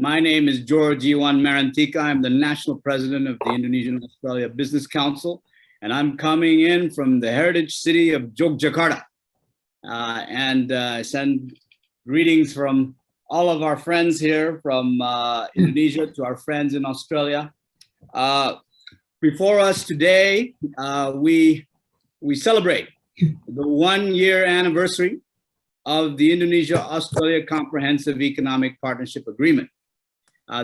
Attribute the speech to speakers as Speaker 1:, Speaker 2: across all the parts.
Speaker 1: My name is George Iwan Marantika. I'm the National President of the Indonesian and Australia Business Council, and I'm coming in from the heritage city of Yogyakarta. I send greetings from all of our friends here from Indonesia to our friends in Australia. Before us today, we celebrate the 1-year anniversary of the Indonesia-Australia Comprehensive Economic Partnership Agreement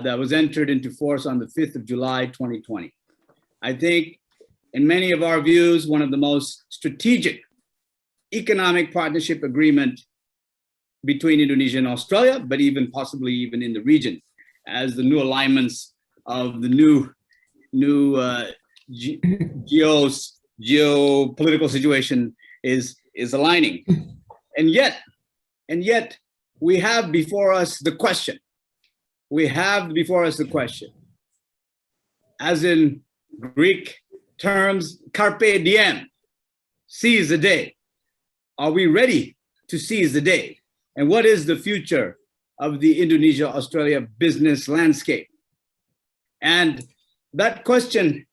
Speaker 1: that was entered into force on the 5th of July, 2020. I think in many of our views, one of the most strategic economic partnership agreement between Indonesia and Australia, but even possibly even in the region, as the new alignments of the new geopolitical situation is aligning. And yet we have before us the question. As in Greek terms, Carpe Diem, seize the day. Are we ready to seize the day? And what is the future of the Indonesia-Australia business landscape? And that question,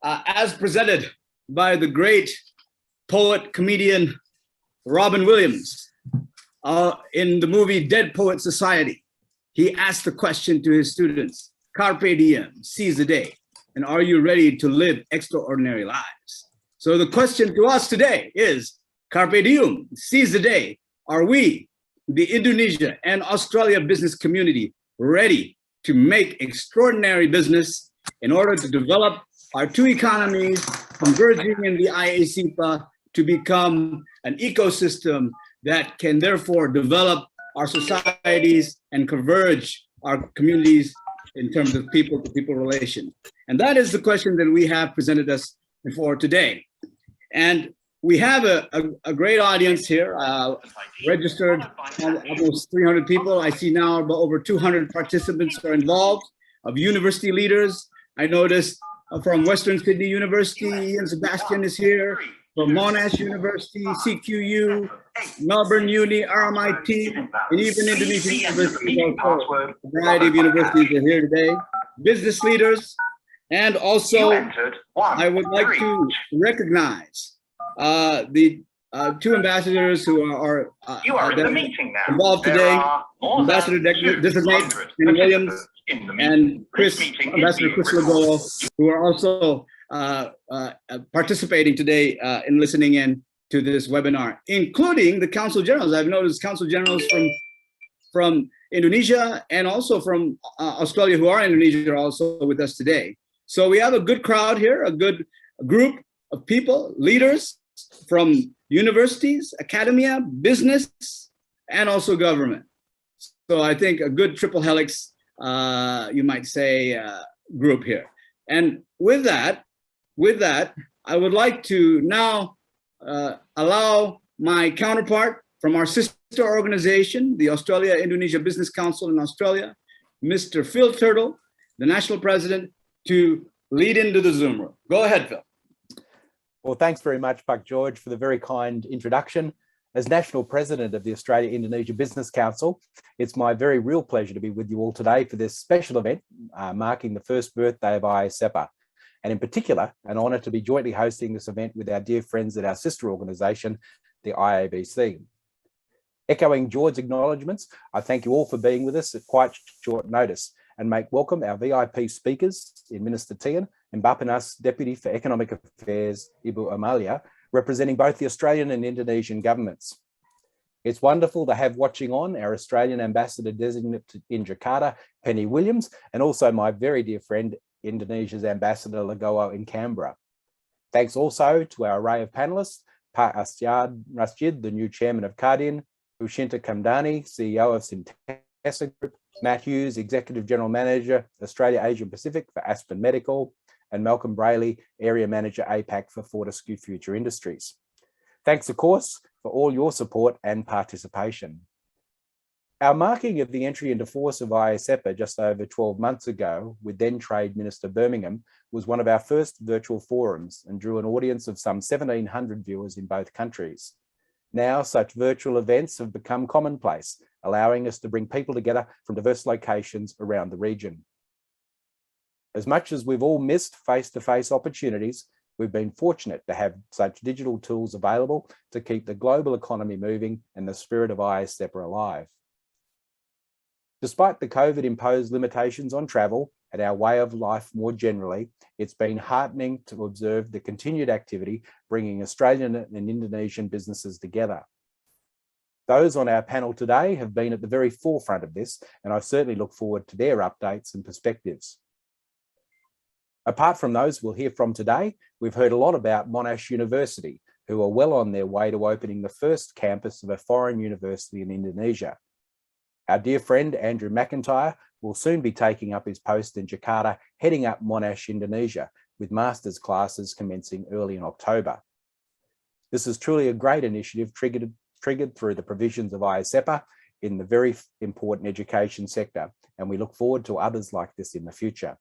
Speaker 1: as presented by the great poet, comedian, Robin Williams, in the movie Dead Poet Society, he asked the question to his students, Carpe Diem, seize the day. And are you ready to live extraordinary lives? So the question to us today is, Carpe Diem, seize the day. Are we, the Indonesia and Australia business community, ready to make extraordinary business in order to develop our two economies, converging in the IA-CEPA to become an ecosystem that can therefore develop our societies and converge our communities in terms of people-to-people relation? And that is the question that we have presented us before today. And we have a great audience here, registered almost 300 people. I see now about over 200 participants are involved, of university leaders. I noticed from Western Sydney University, Ian Sebastian is here, from Monash University, CQU, Melbourne Uni, RMIT, and even Indonesian University. Also, a variety of universities are here today. Business leaders, and also I would like to recognize the two ambassadors who are involved today, Ambassador Designate Kenny Williams and Ambassador Chris Lagoa, who are also participating today in listening in to this webinar, including the Council Generals. I've noticed Council Generals from Indonesia and also from Australia, who are in Indonesia, are also with us today. So we have a good crowd here, a good group of people, leaders from universities, academia, business, and also government. So I think a good triple helix, you might say, group here. And with that, I would like to now allow my counterpart from our sister organization, the Australia-Indonesia Business Council in Australia, Mr. Phil Turtle, the national president, to lead into the Zoom room. Go ahead, Phil.
Speaker 2: Well, thanks very much, Pak George, for the very kind introduction. As National President of the Australia-Indonesia Business Council, it's my very real pleasure to be with you all today for this special event marking the first birthday of IA-CEPA. And in particular, an honour to be jointly hosting this event with our dear friends at our sister organisation, the IABC. Echoing George's acknowledgements, I thank you all for being with us at quite short notice, and make welcome our VIP speakers in Minister Tian and Bappenas Deputy for Economic Affairs, Ibu Amalia, representing both the Australian and Indonesian governments. It's wonderful to have watching on our Australian Ambassador Designate in Jakarta, Penny Williams, and also my very dear friend, Indonesia's Ambassador Lagoa in Canberra. Thanks also to our array of panelists, Pak Asyad Rashid, the new chairman of Cardin, Ushinta Kamdani, CEO of Sintesa Group, Matt Hughes, Executive General Manager, Australia Asia Pacific for Aspen Medical, and Malcolm Brayley, Area Manager APAC for Fortescue Future Industries. Thanks, of course, for all your support and participation. Our marking of the entry into force of IA-CEPA just over 12 months ago with then Trade Minister Birmingham was one of our first virtual forums and drew an audience of some 1,700 viewers in both countries. Now, such virtual events have become commonplace, allowing us to bring people together from diverse locations around the region. As much as we've all missed face-to-face opportunities, we've been fortunate to have such digital tools available to keep the global economy moving and the spirit of IA-CEPA alive. Despite the COVID-imposed limitations on travel and our way of life more generally, it's been heartening to observe the continued activity bringing Australian and Indonesian businesses together. Those on our panel today have been at the very forefront of this, and I certainly look forward to their updates and perspectives. Apart from those we'll hear from today, we've heard a lot about Monash University, who are well on their way to opening the first campus of a foreign university in Indonesia. Our dear friend Andrew McIntyre will soon be taking up his post in Jakarta, heading up Monash Indonesia, with master's classes commencing early in October. This is truly a great initiative triggered through the provisions of IA-CEPA in the very important education sector, and we look forward to others like this in the future.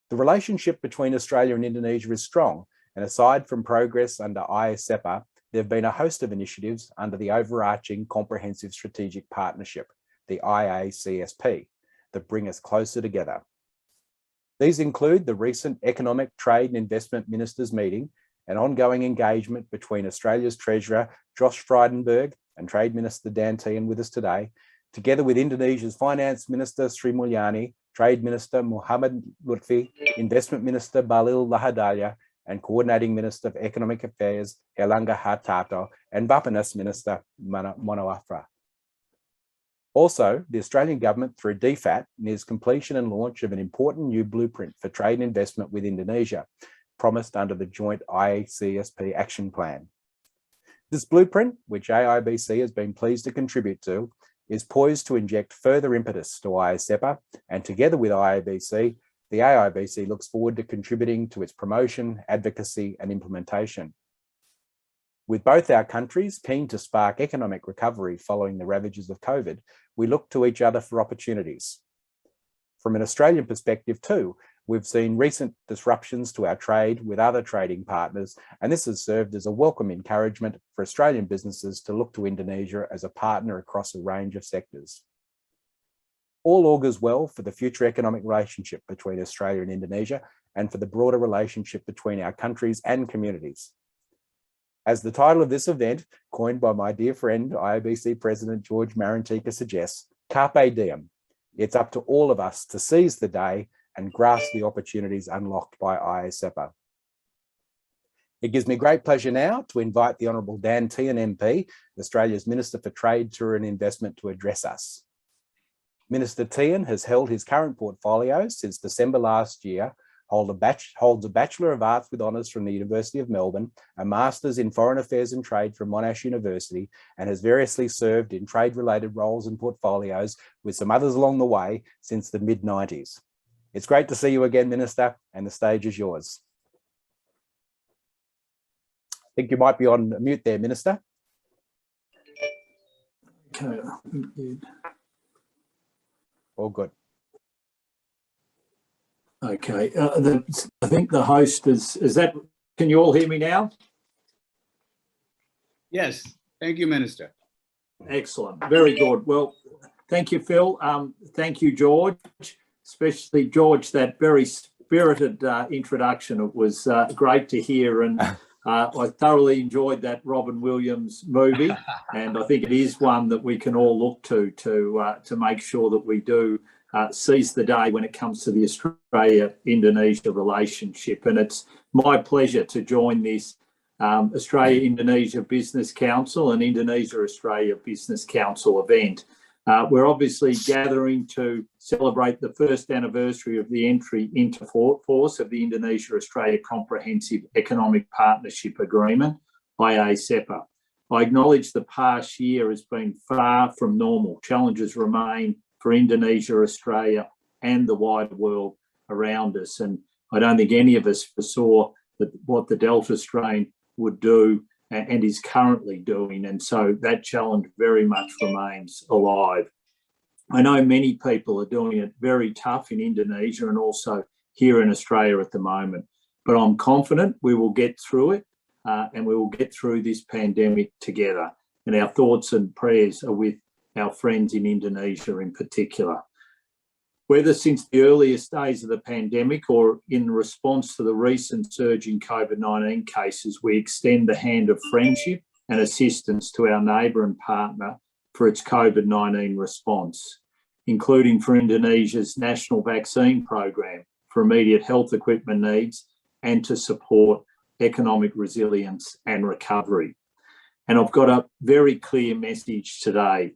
Speaker 2: The relationship between Australia and Indonesia is strong, and aside from progress under IA-CEPA, there have been a host of initiatives under the overarching Comprehensive Strategic Partnership, the IA-CEPA, that bring us closer together. These include the recent Economic, Trade and Investment Ministers meeting and ongoing engagement between Australia's Treasurer, Josh Frydenberg, and Trade Minister Dan Tehan with us today, together with Indonesia's Finance Minister Sri Mulyani, Trade Minister Muhammad Lutfi, Investment Minister Balil Lahadalia, and Coordinating Minister of Economic Affairs Erlangga Hartarto, and Bappenas Minister Monowafra. Also, the Australian Government, through DFAT, nears completion and launch of an important new blueprint for trade and investment with Indonesia, promised under the joint IA-CEPA action plan. This blueprint, which AIBC has been pleased to contribute to, is poised to inject further impetus to IA-CEPA, and together with IABC, the AIBC looks forward to contributing to its promotion, advocacy and implementation. With both our countries keen to spark economic recovery following the ravages of COVID, we look to each other for opportunities. From an Australian perspective too, we've seen recent disruptions to our trade with other trading partners, and this has served as a welcome encouragement for Australian businesses to look to Indonesia as a partner across a range of sectors. All augurs well for the future economic relationship between Australia and Indonesia and for the broader relationship between our countries and communities. As the title of this event, coined by my dear friend, IABC President George Marantika suggests, Carpe Diem. It's up to all of us to seize the day and grasp the opportunities unlocked by IA-CEPA. It gives me great pleasure now to invite the Honourable Dan Tehan MP, Australia's Minister for Trade, Tourism and Investment, to address us. Minister Tehan has held his current portfolio since December last year, holds a Bachelor of Arts with Honours from the University of Melbourne, a Master's in Foreign Affairs and Trade from Monash University, and has variously served in trade-related roles and portfolios with some others along the way since the mid-90s. It's great to see you again, Minister, and the stage is yours. I think you might be on mute there, Minister.
Speaker 3: Okay.
Speaker 2: All good.
Speaker 3: Okay. I think the host is that, can you all hear me now?
Speaker 1: Yes, thank you, Minister.
Speaker 3: Excellent. Very good. Well, thank you, Phil. Thank you, George, especially George, that very spirited introduction. It was great to hear, and I thoroughly enjoyed that Robin Williams movie, and I think it is one that we can all look to make sure that we do seize the day when it comes to the Australia-Indonesia relationship. And it's my pleasure to join this Australia-Indonesia Business Council and Indonesia-Australia Business Council event. We're obviously gathering to celebrate the first anniversary of the entry into force of the Indonesia-Australia Comprehensive Economic Partnership Agreement, IA-CEPA. I acknowledge the past year has been far from normal. Challenges remain for Indonesia, Australia, and the wider world around us. And I don't think any of us foresaw what the Delta strain would do and is currently doing. And so that challenge very much remains alive. I know many people are doing it very tough in Indonesia and also here in Australia at the moment, but I'm confident we will get through it. and we will get through this pandemic together. And our thoughts and prayers are with our friends in Indonesia in particular. Whether since the earliest days of the pandemic or in response to the recent surge in COVID-19 cases, we extend the hand of friendship and assistance to our neighbour and partner for its COVID-19 response, including for Indonesia's national vaccine program for immediate health equipment needs and to support economic resilience and recovery. And I've got a very clear message today.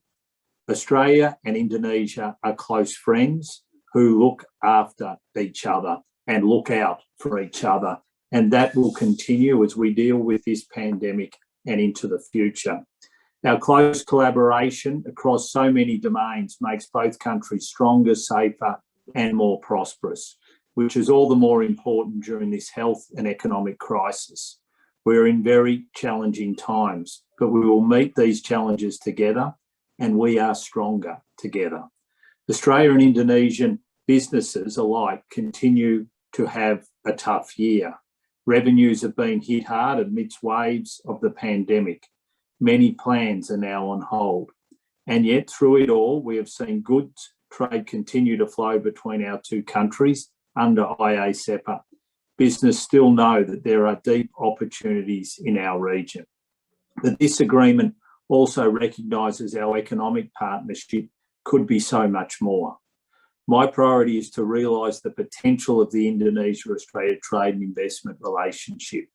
Speaker 3: Australia and Indonesia are close friends who look after each other and look out for each other. And that will continue as we deal with this pandemic and into the future. Our close collaboration across so many domains makes both countries stronger, safer, and more prosperous, which is all the more important during this health and economic crisis. We're in very challenging times, but we will meet these challenges together, and we are stronger together. Australia and Indonesian businesses alike continue to have a tough year. Revenues have been hit hard amidst waves of the pandemic. Many plans are now on hold. And yet through it all, we have seen goods trade continue to flow between our two countries under IA-CEPA. Business still know that there are deep opportunities in our region. But this agreement also recognises our economic partnership could be so much more. My priority is to realise the potential of the Indonesia-Australia trade and investment relationship,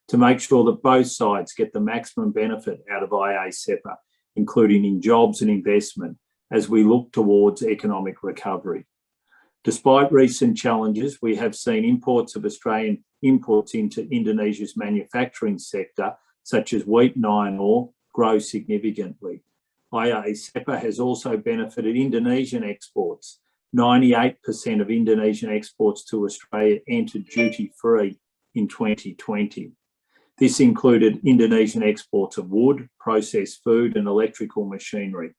Speaker 3: to make sure that both sides get the maximum benefit out of IA-CEPA, including in jobs and investment, as we look towards economic recovery. Despite recent challenges, we have seen imports of Australian inputs into Indonesia's manufacturing sector, such as wheat and iron ore, grow significantly. IA-CEPA has also benefited Indonesian exports. 98% of Indonesian exports to Australia entered duty-free in 2020. This included Indonesian exports of wood, processed food and electrical machinery,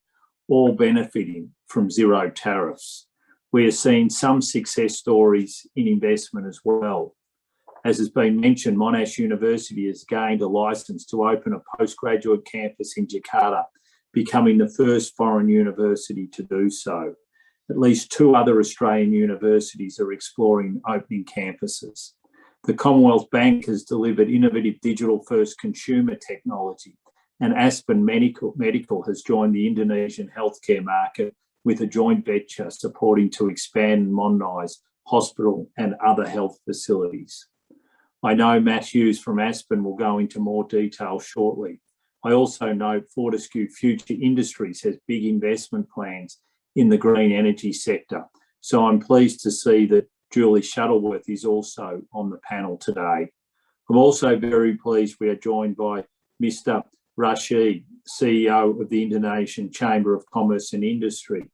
Speaker 3: all benefiting from zero tariffs. We are seeing some success stories in investment as well. As has been mentioned, Monash University has gained a licence to open a postgraduate campus in Jakarta, becoming the first foreign university to do so. At least 2 other Australian universities are exploring opening campuses. The Commonwealth Bank has delivered innovative digital-first consumer technology, and Aspen Medical has joined the Indonesian healthcare market with a joint venture supporting to expand and modernise hospital and other health facilities. I know Matt Hughes from Aspen will go into more detail shortly. I also know Fortescue Future Industries has big investment plans in the green energy sector. So I'm pleased to see that Julie Shuttleworth is also on the panel today. I'm also very pleased we are joined by Mr. Rashid, CEO of the Indonesian Chamber of Commerce and Industry.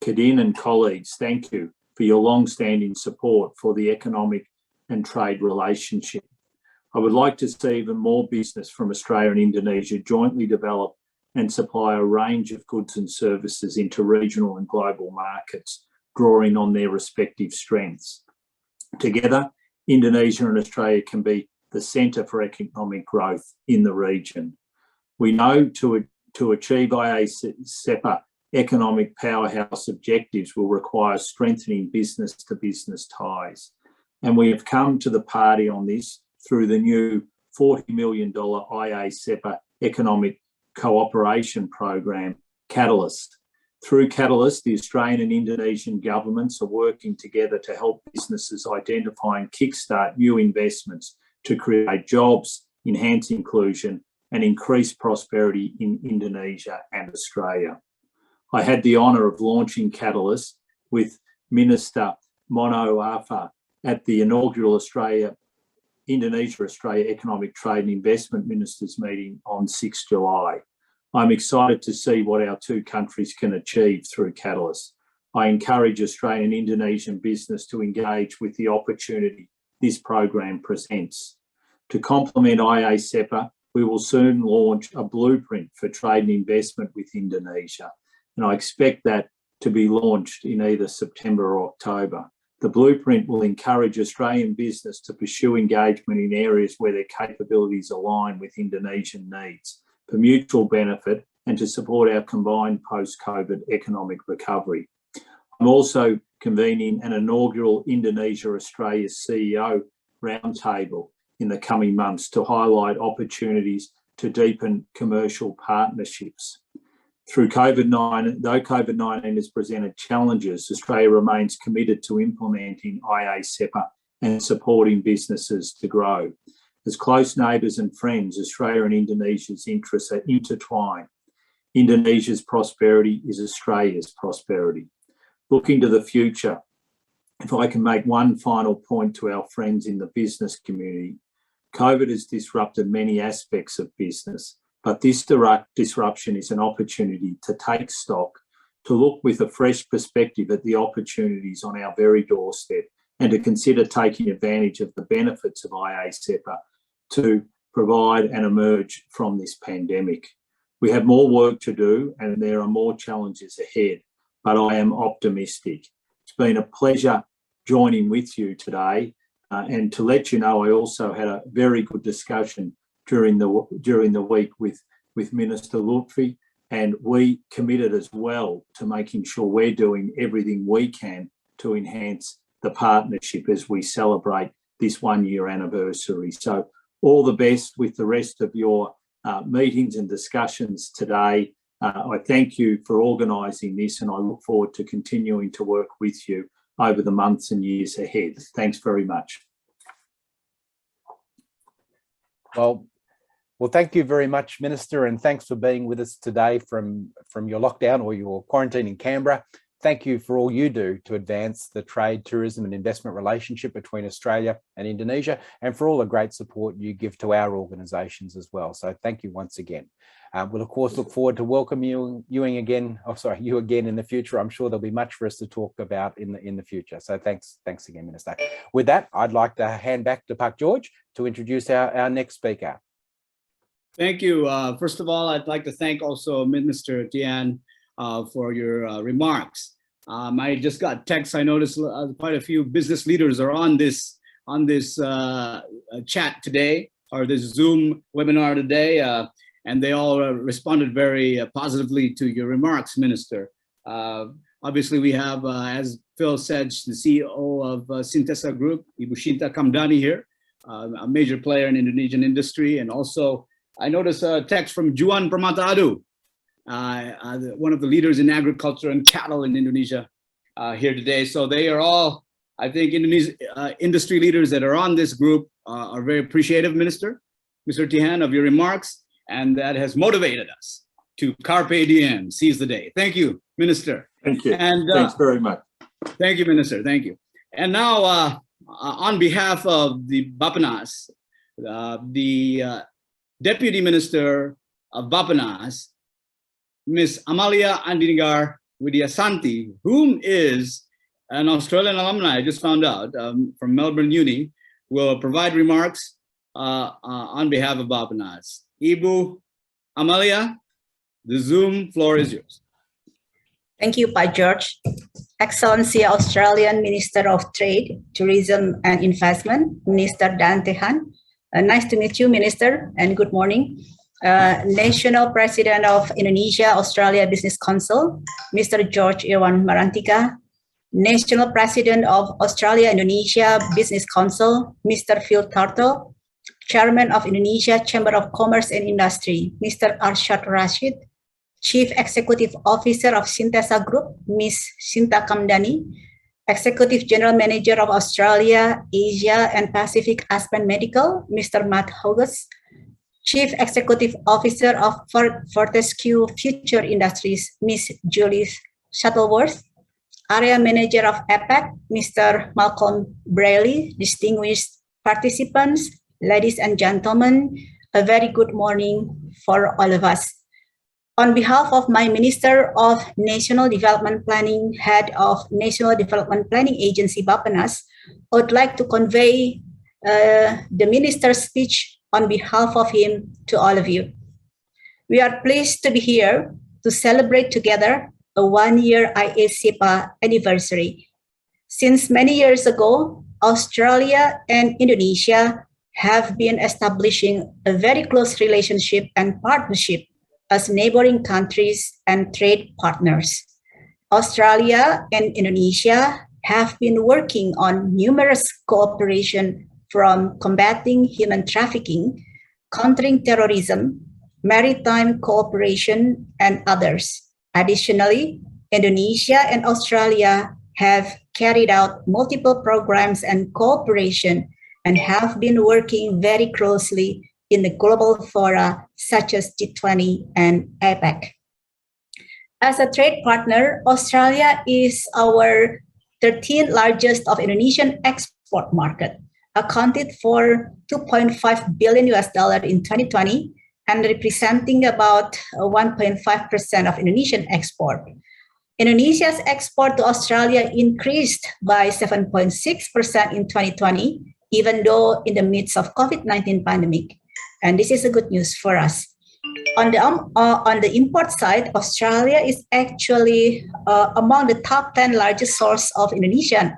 Speaker 3: Kadin and colleagues, thank you for your long-standing support for the economic and trade relationship. I would like to see even more business from Australia and Indonesia jointly develop and supply a range of goods and services into regional and global markets, drawing on their respective strengths. Together, Indonesia and Australia can be the centre for economic growth in the region. We know to achieve IA-CEPA economic powerhouse objectives will require strengthening business-to-business ties. And we have come to the party on this through the new $40 million IA-CEPA economic cooperation program, Catalyst. Through Catalyst, the Australian and Indonesian governments are working together to help businesses identify and kickstart new investments to create jobs, enhance inclusion, and increase prosperity in Indonesia and Australia. I had the honour of launching Catalyst with Minister Mono Arfa at the inaugural Indonesia-Australia Economic Trade and Investment Ministers meeting on 6 July. I'm excited to see what our two countries can achieve through Catalyst. I encourage Australian and Indonesian business to engage with the opportunity this program presents. To complement IA-CEPA, we will soon launch a blueprint for trade and investment with Indonesia, and I expect that to be launched in either September or October. The blueprint will encourage Australian business to pursue engagement in areas where their capabilities align with Indonesian needs for mutual benefit and to support our combined post-COVID economic recovery. I'm also convening an inaugural Indonesia-Australia CEO roundtable in the coming months to highlight opportunities to deepen commercial partnerships. Though COVID-19 has presented challenges, Australia remains committed to implementing IA-CEPA and supporting businesses to grow. As close neighbours and friends, Australia and Indonesia's interests are intertwined. Indonesia's prosperity is Australia's prosperity. Looking to the future, if I can make one final point to our friends in the business community, COVID has disrupted many aspects of business, but this disruption is an opportunity to take stock, to look with a fresh perspective at the opportunities on our very doorstep, and to consider taking advantage of the benefits of IA-CEPA to provide and emerge from this pandemic. We have more work to do and there are more challenges ahead, but I am optimistic. It's been a pleasure joining with you today. And to let you know, I also had a very good discussion during the week with Minister Lutfi, and we committed as well to making sure we're doing everything we can to enhance the partnership as we celebrate this 1-year anniversary. So all the best with the rest of your meetings and discussions today. I thank you for organising this, and I look forward to continuing to work with you over the months and years ahead. Thanks very much.
Speaker 2: Well, thank you very much, Minister, and thanks for being with us today from your lockdown or your quarantine in Canberra. Thank you for all you do to advance the trade, tourism and investment relationship between Australia and Indonesia, and for all the great support you give to our organisations as well. So thank you once again. We'll of course look forward to welcoming you again in the future. I'm sure there'll be much for us to talk about in the future. So thanks again, Minister. With that, I'd like to hand back to Pak George to introduce our next speaker.
Speaker 1: Thank you. First of all, I'd like to thank also Minister Diem for your remarks. I just got text. I noticed quite a few business leaders are on this chat today, or this Zoom webinar today, and they all responded very positively to your remarks, Minister. Obviously, we have, as Phil said, the CEO of Sintesa Group, Ibu Shinta Kamdani here, a major player in Indonesian industry, and also I noticed a text from Juan Permata Adu, one of the leaders in agriculture and cattle in Indonesia here today. So they are all, I think, industry leaders that are on this group are very appreciative, Mr. Tihan, of your remarks, and that has motivated us to Carpe Diem, seize the day. Thank you, Minister.
Speaker 3: Thank you.
Speaker 1: And,
Speaker 3: thanks very much.
Speaker 1: Thank you, Minister. Thank you. And now, on behalf of the Bapenas, the Deputy Minister of Bapenas, Ms. Amalia Andinigar Widyasanti, whom is an Australian alumni, I just found out, from Melbourne Uni, will provide remarks on behalf of Bapenas. Ibu Amalia, the Zoom floor is yours.
Speaker 4: Thank you, Pak George. Excellency Australian Minister of Trade, Tourism and Investment, Minister Dan Tehan. Nice to meet you, Minister, and good morning. National President of Indonesia-Australia Business Council, Mr. George Irwan Marantika. National President of Australia-Indonesia Business Council, Mr. Phil Tarto. Chairman of Indonesia Chamber of Commerce and Industry, Mr. Arshad Rashid. Chief Executive Officer of Sintesa Group, Ms. Shinta Kamdani. Executive General Manager of Australia, Asia and Pacific Aspen Medical, Mr. Matt Hogus. Chief Executive Officer of Fortescue Future Industries, Ms. Julie Shuttleworth. Area Manager of APAC, Mr. Malcolm Brayley. Distinguished participants, ladies and gentlemen, a very good morning for all of us. On behalf of my Minister of National Development Planning, Head of National Development Planning Agency, Bapenas, I would like to convey the Minister's speech on behalf of him to all of you. We are pleased to be here to celebrate together a 1-year IA-CEPA anniversary. Since many years ago, Australia and Indonesia have been establishing a very close relationship and partnership as neighboring countries and trade partners. Australia and Indonesia have been working on numerous cooperation from combating human trafficking, countering terrorism, maritime cooperation, and others. Additionally, Indonesia and Australia have carried out multiple programs and cooperation and have been working very closely in the global fora such as G20 and APEC. As a trade partner, Australia is our 13th largest of Indonesian export market, accounted for $2.5 billion in 2020 and representing about 1.5% of Indonesian export. Indonesia's export to Australia increased by 7.6% in 2020, even though in the midst of COVID-19 pandemic. And this is a good news for us. On the import side, Australia is actually among the top 10 largest source of Indonesian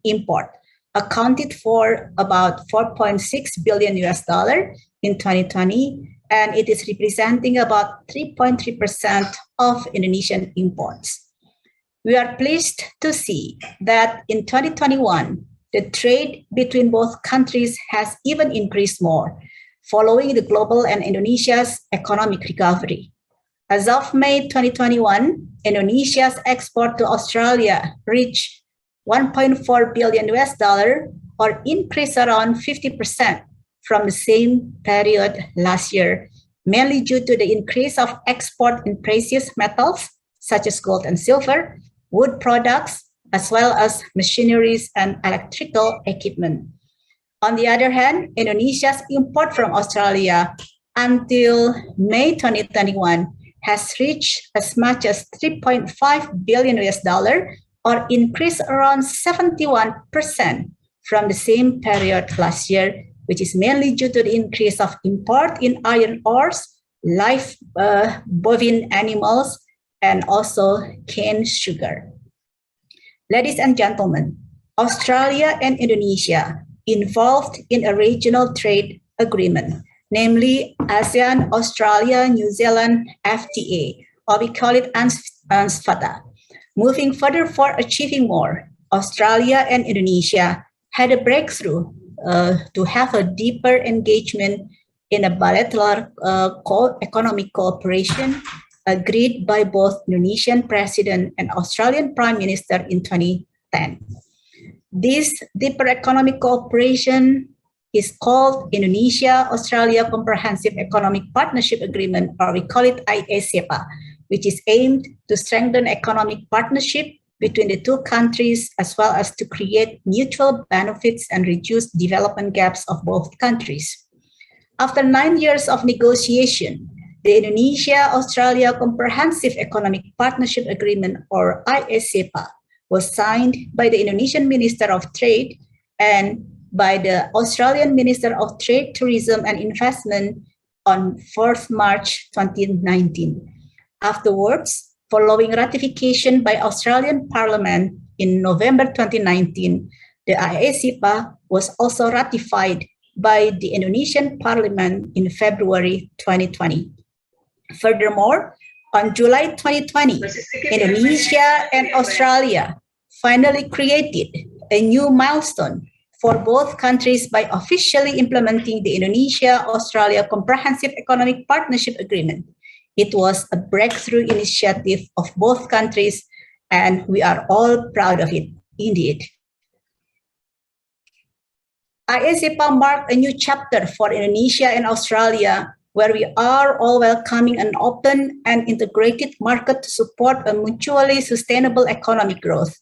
Speaker 4: import, accounted for about $4.6 billion in 2020, and it is representing about 3.3% of Indonesian imports. We are pleased to see that in 2021, the trade between both countries has even increased more, following the global and Indonesia's economic recovery. As of May 2021, Indonesia's export to Australia reached $1.4 billion, or increase around 50% from the same period last year, mainly due to the increase of export in precious metals such as gold and silver, wood products, as well as machineries and electrical equipment. On the other hand, Indonesia's import from Australia until May 2021 has reached as much as $3.5 billion, or increased around 71% from the same period last year, which is mainly due to the increase of import in iron ores, live bovine animals, and also cane sugar. Ladies and gentlemen, Australia and Indonesia involved in a regional trade agreement, namely ASEAN, Australia, New Zealand, FTA, or we call it UNCTAD. Moving further for achieving more, Australia and Indonesia had a breakthrough to have a deeper engagement in a bilateral economic cooperation agreed by both Indonesian President and Australian Prime Minister in 2010. This deeper economic cooperation is called Indonesia-Australia Comprehensive Economic Partnership Agreement, or we call it IA-CEPA, which is aimed to strengthen economic partnership between the two countries, as well as to create mutual benefits and reduce development gaps of both countries. After 9 years of negotiation, the Indonesia-Australia Comprehensive Economic Partnership Agreement, or IA-CEPA, was signed by the Indonesian Minister of Trade and by the Australian Minister of Trade, Tourism and Investment on 4th March 2019. Afterwards, following ratification by Australian Parliament in November 2019, the IA-CEPA was also ratified by the Indonesian Parliament in February 2020. Furthermore, on July 2020, Indonesia and Australia finally created a new milestone for both countries by officially implementing the Indonesia-Australia Comprehensive Economic Partnership Agreement. It was a breakthrough initiative of both countries, and we are all proud of it, indeed. IA-CEPA marked a new chapter for Indonesia and Australia, where we are all welcoming an open and integrated market to support a mutually sustainable economic growth.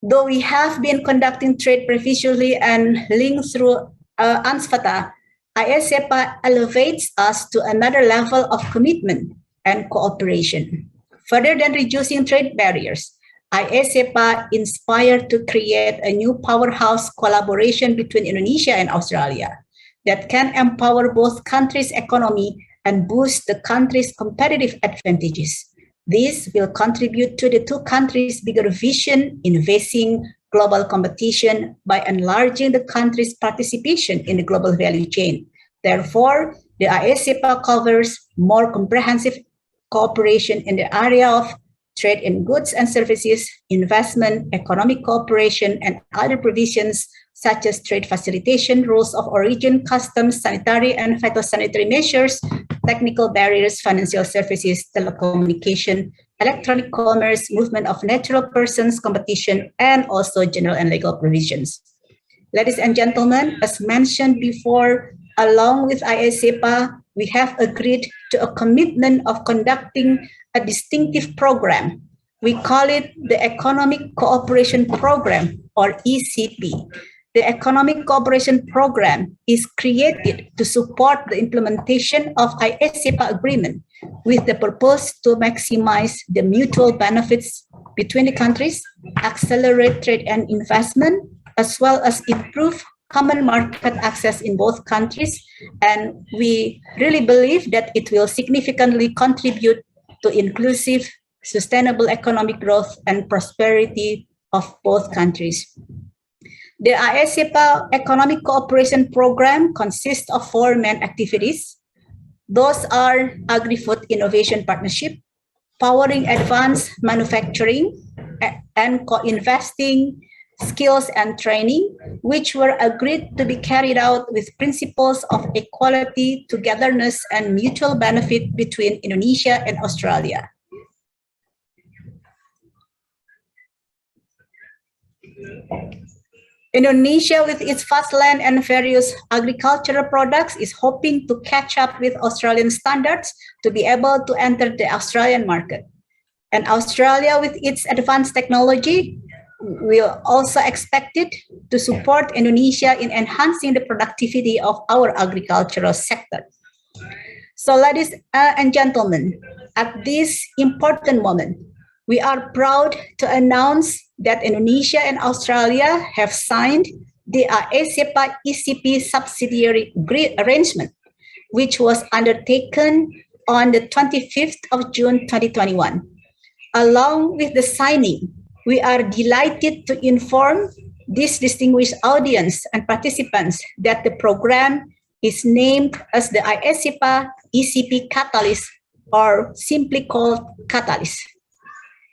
Speaker 4: Though we have been conducting trade previously and linked through UNCTAD, IA-CEPA elevates us to another level of commitment and cooperation. Further than reducing trade barriers, IA-CEPA inspired to create a new powerhouse collaboration between Indonesia and Australia that can empower both countries' economy and boost the country's competitive advantages. This will contribute to the two countries' bigger vision in facing global competition by enlarging the country's participation in the global value chain. Therefore, the IA-CEPA covers more comprehensive cooperation in the area of trade in goods and services, investment, economic cooperation, and other provisions such as trade facilitation, rules of origin, customs, sanitary and phytosanitary measures, technical barriers, financial services, telecommunication, electronic commerce, movement of natural persons, competition, and also general and legal provisions. Ladies and gentlemen, as mentioned before, along with IA-CEPA, we have agreed to a commitment of conducting a distinctive program. We call it the Economic Cooperation Program, or ECP. The Economic Cooperation Program is created to support the implementation of IA-CEPA agreement with the purpose to maximize the mutual benefits between the countries, accelerate trade and investment, as well as improve common market access in both countries. And we really believe that it will significantly contribute to inclusive, sustainable economic growth and prosperity of both countries. The IA-CEPA Economic Cooperation Program consists of 4 main activities. Those are Agri-Food Innovation Partnership, powering advanced manufacturing, and co-investing, skills and training, which were agreed to be carried out with principles of equality, togetherness, and mutual benefit between Indonesia and Australia. Indonesia, with its vast land and various agricultural products, is hoping to catch up with Australian standards to be able to enter the Australian market. And Australia, with its advanced technology, will also expected to support Indonesia in enhancing the productivity of our agricultural sector. So, ladies and gentlemen, at this important moment, we are proud to announce that Indonesia and Australia have signed the IA-CEPA ECP subsidiary arrangement, which was undertaken on the 25th of June 2021. Along with the signing, we are delighted to inform this distinguished audience and participants that the program is named as the IA-CEPA ECP Catalyst, or simply called Catalyst.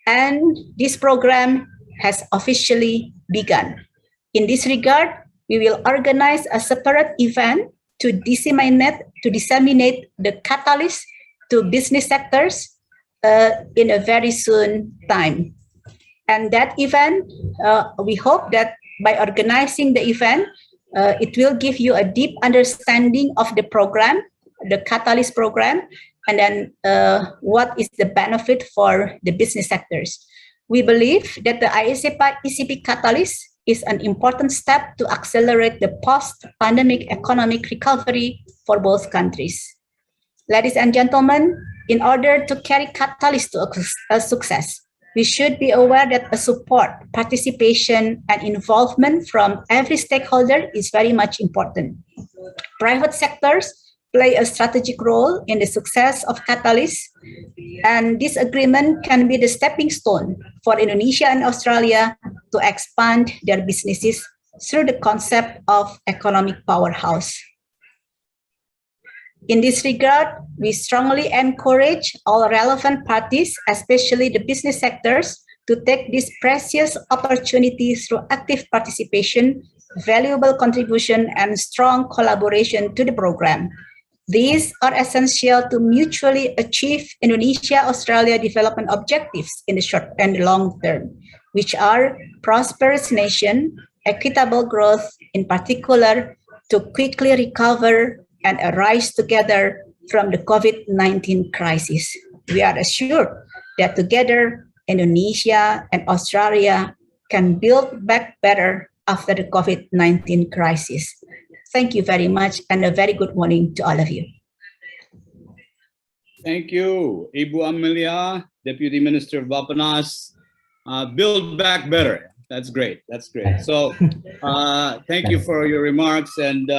Speaker 4: And this program has officially begun. In this regard, we will organize a separate event to disseminate the Catalyst to business sectors in a very soon time. And that event, we hope that by organizing the event, it will give you a deep understanding of the program, the Catalyst program, and then what is the benefit for the business sectors. We believe that the IA-CEPA ECP Catalyst is an important step to accelerate the post-pandemic economic recovery for both countries. Ladies and gentlemen, in order to carry Catalyst to a success, we should be aware that a support, participation, and involvement from every stakeholder is very much important. Private sectors play a strategic role in the success of Catalyst, and this agreement can be the stepping stone for Indonesia and Australia to expand their businesses through the concept of economic powerhouse. In this regard, we strongly encourage all relevant parties, especially the business sectors, to take this precious opportunity through active participation, valuable contribution, and strong collaboration to the program. These are essential to mutually achieve Indonesia-Australia development objectives in the short and long term, which are prosperous nation, equitable growth, in particular, to quickly recover and arise together from the COVID-19 crisis. We are assured that together, Indonesia and Australia can build back better after the COVID-19 crisis. Thank you very much, and a very good morning to all of you.
Speaker 1: Thank you, Ibu Amelia, Deputy Minister of Bapanas. Build back better. That's great. That's great. So thank you for your remarks. And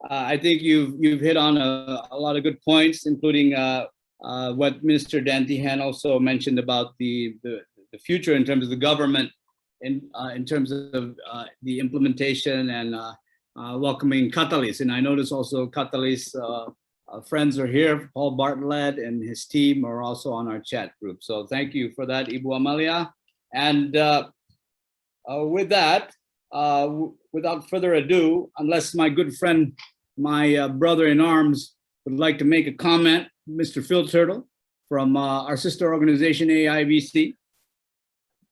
Speaker 1: I think you've hit on a lot of good points, including what Minister Dantihan also mentioned about the future in terms of the government, in terms of the implementation and welcoming Catalyst. And I notice also Catalyst friends are here. Paul Bartlett and his team are also on our chat group. So thank you for that, Ibu Amalia. And with that, without further ado, unless my good friend, my brother in arms, would like to make a comment, Mr. Phil Turtle from our sister organization, AIBC.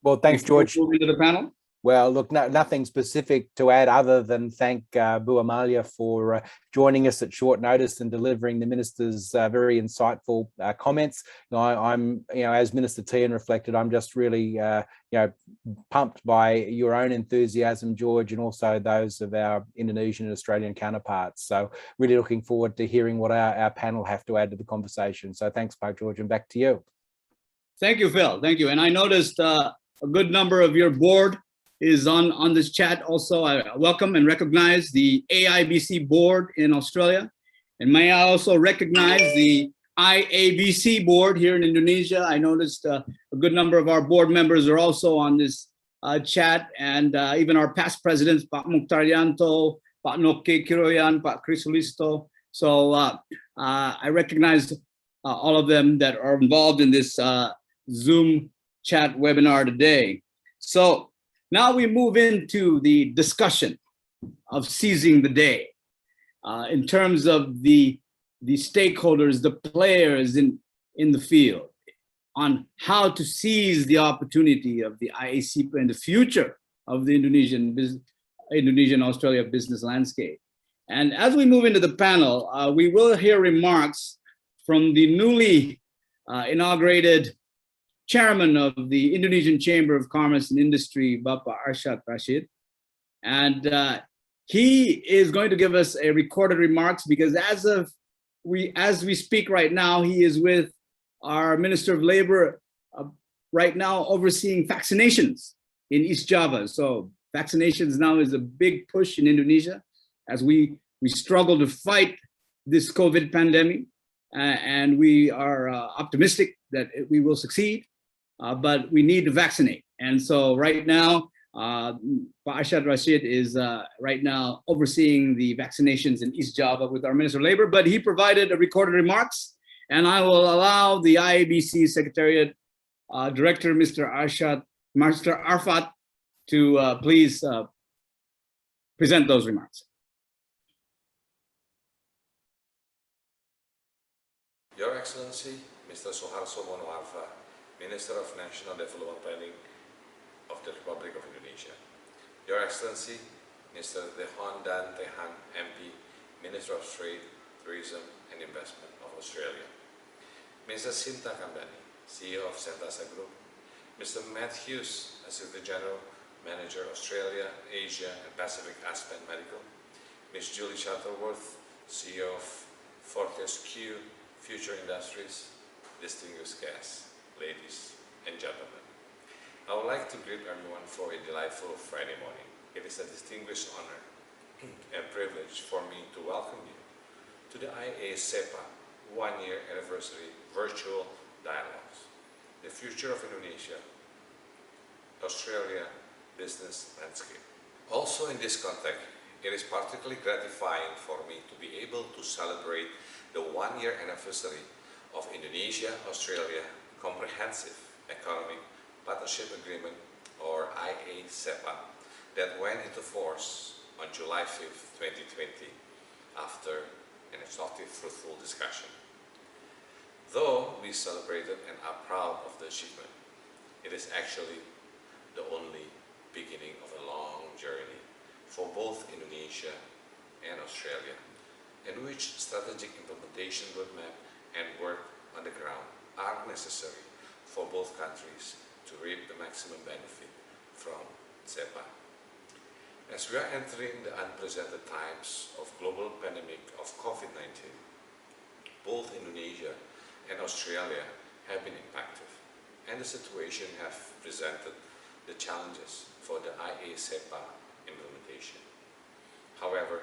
Speaker 2: Well, thanks, George.
Speaker 1: Moving to the panel.
Speaker 2: Well, look, nothing specific to add other than thank Bu Amalia for joining us at short notice and delivering the minister's very insightful comments. I'm, as Minister Tian reflected, I'm just really, pumped by your own enthusiasm, George, and also those of our Indonesian and Australian counterparts. So really looking forward to hearing what our panel have to add to the conversation. So thanks, Pak George, and back to you.
Speaker 1: Thank you, Phil. Thank you. And I noticed a good number of your board is on this chat also. I welcome and recognize the AIBC board in Australia. And may I also recognize the IABC board here in Indonesia. I noticed a good number of our board members are also on this chat, and even our past presidents, Pak Mukhtaryanto, Pak Noke Kiroyan, Pak Krisulisto. So I recognize all of them that are involved in this Zoom chat webinar today. So now we move into the discussion of seizing the day in terms of the stakeholders, the players in the field, on how to seize the opportunity of the IA-CEPA and the future of the Indonesian Australia business landscape. And as we move into the panel, we will hear remarks from the newly inaugurated chairman of the Indonesian Chamber of Commerce and Industry, Bapak Arsyad Rashid. And he is going to give us a recorded remarks because as we speak right now, he is with our Minister of Labor right now overseeing vaccinations in East Java. So vaccinations now is a big push in Indonesia as we struggle to fight this COVID pandemic. And we are optimistic that we will succeed. But we need to vaccinate. And so right now, Arsyad Rashid is right now overseeing the vaccinations in East Java with our Minister of Labor, but he provided a recorded remarks, and I will allow the IABC Secretariat Director, Mr. Arfat, to please present those remarks.
Speaker 5: Your Excellency, Mr. Suharto Monoarfa, Minister of National Development Planning of the Republic of Indonesia. Your Excellency, Mr. Dehan Dan Tehan, MP, Minister of Trade, Tourism and Investment of Australia. Mrs. Sinta Kambani, CEO of Sentasa Group. Mr. Matt Hughes, Assistant General Manager, Australia, Asia and Pacific Aspen Medical. Ms. Julie Shuttleworth, CEO of Fortescue Future Industries. Distinguished guests, ladies and gentlemen, I would like to greet everyone for a delightful Friday morning. It is a distinguished honor and privilege for me to welcome you to the IA-CEPA one-year anniversary virtual dialogues, the future of Indonesia, Australia business landscape. Also in this context, it is particularly gratifying for me to be able to celebrate the one-year anniversary of Indonesia-Australia Comprehensive Economic Partnership Agreement, or IA-CEPA, that went into force on July 5th, 2020, after an exhaustive, fruitful discussion. Though we celebrated and are proud of the achievement, it is actually the only beginning of a long journey for both Indonesia and Australia, in which strategic implementation roadmap and work on the ground are necessary for both countries to reap the maximum benefit from CEPA. As we are entering the unprecedented times of global pandemic of COVID-19, both Indonesia and Australia have been impacted, and the situation have presented the challenges for the IA-CEPA implementation. However,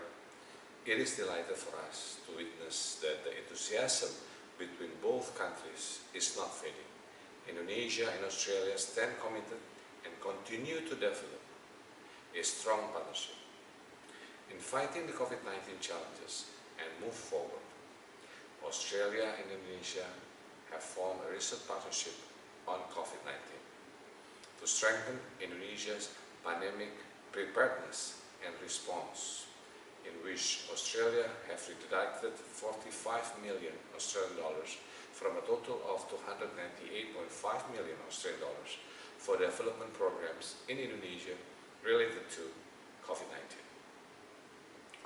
Speaker 5: it is delighted for us to witness that the enthusiasm between both countries is not fading. Indonesia and Australia stand committed and continue to develop a strong partnership in fighting the COVID-19 challenges and move forward. Australia and Indonesia have formed a recent partnership on COVID-19 to strengthen Indonesia's pandemic preparedness and response, in which Australia has redirected 45 million Australian dollars from a total of 298.5 million Australian dollars for development programs in Indonesia related to COVID-19.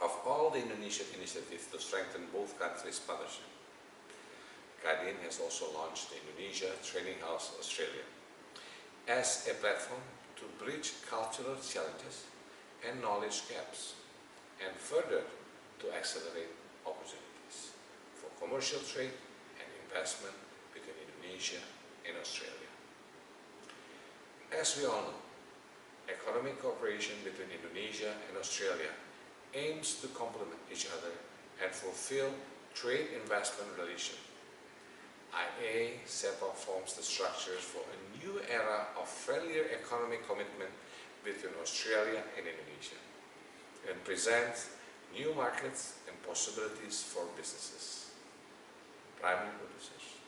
Speaker 5: Of all the Indonesian initiatives to strengthen both countries' partnership, Kadin has also launched the Indonesia Training House Australia as a platform to bridge cultural challenges and knowledge gaps, and further to accelerate opportunities for commercial trade and investment between Indonesia and Australia. As we all know, economic cooperation between Indonesia and Australia aims to complement each other and fulfill trade investment relations. IA-CEPA forms the structures for a new era of friendlier economic commitment between Australia and Indonesia, and presents new markets and possibilities for businesses, primary producers,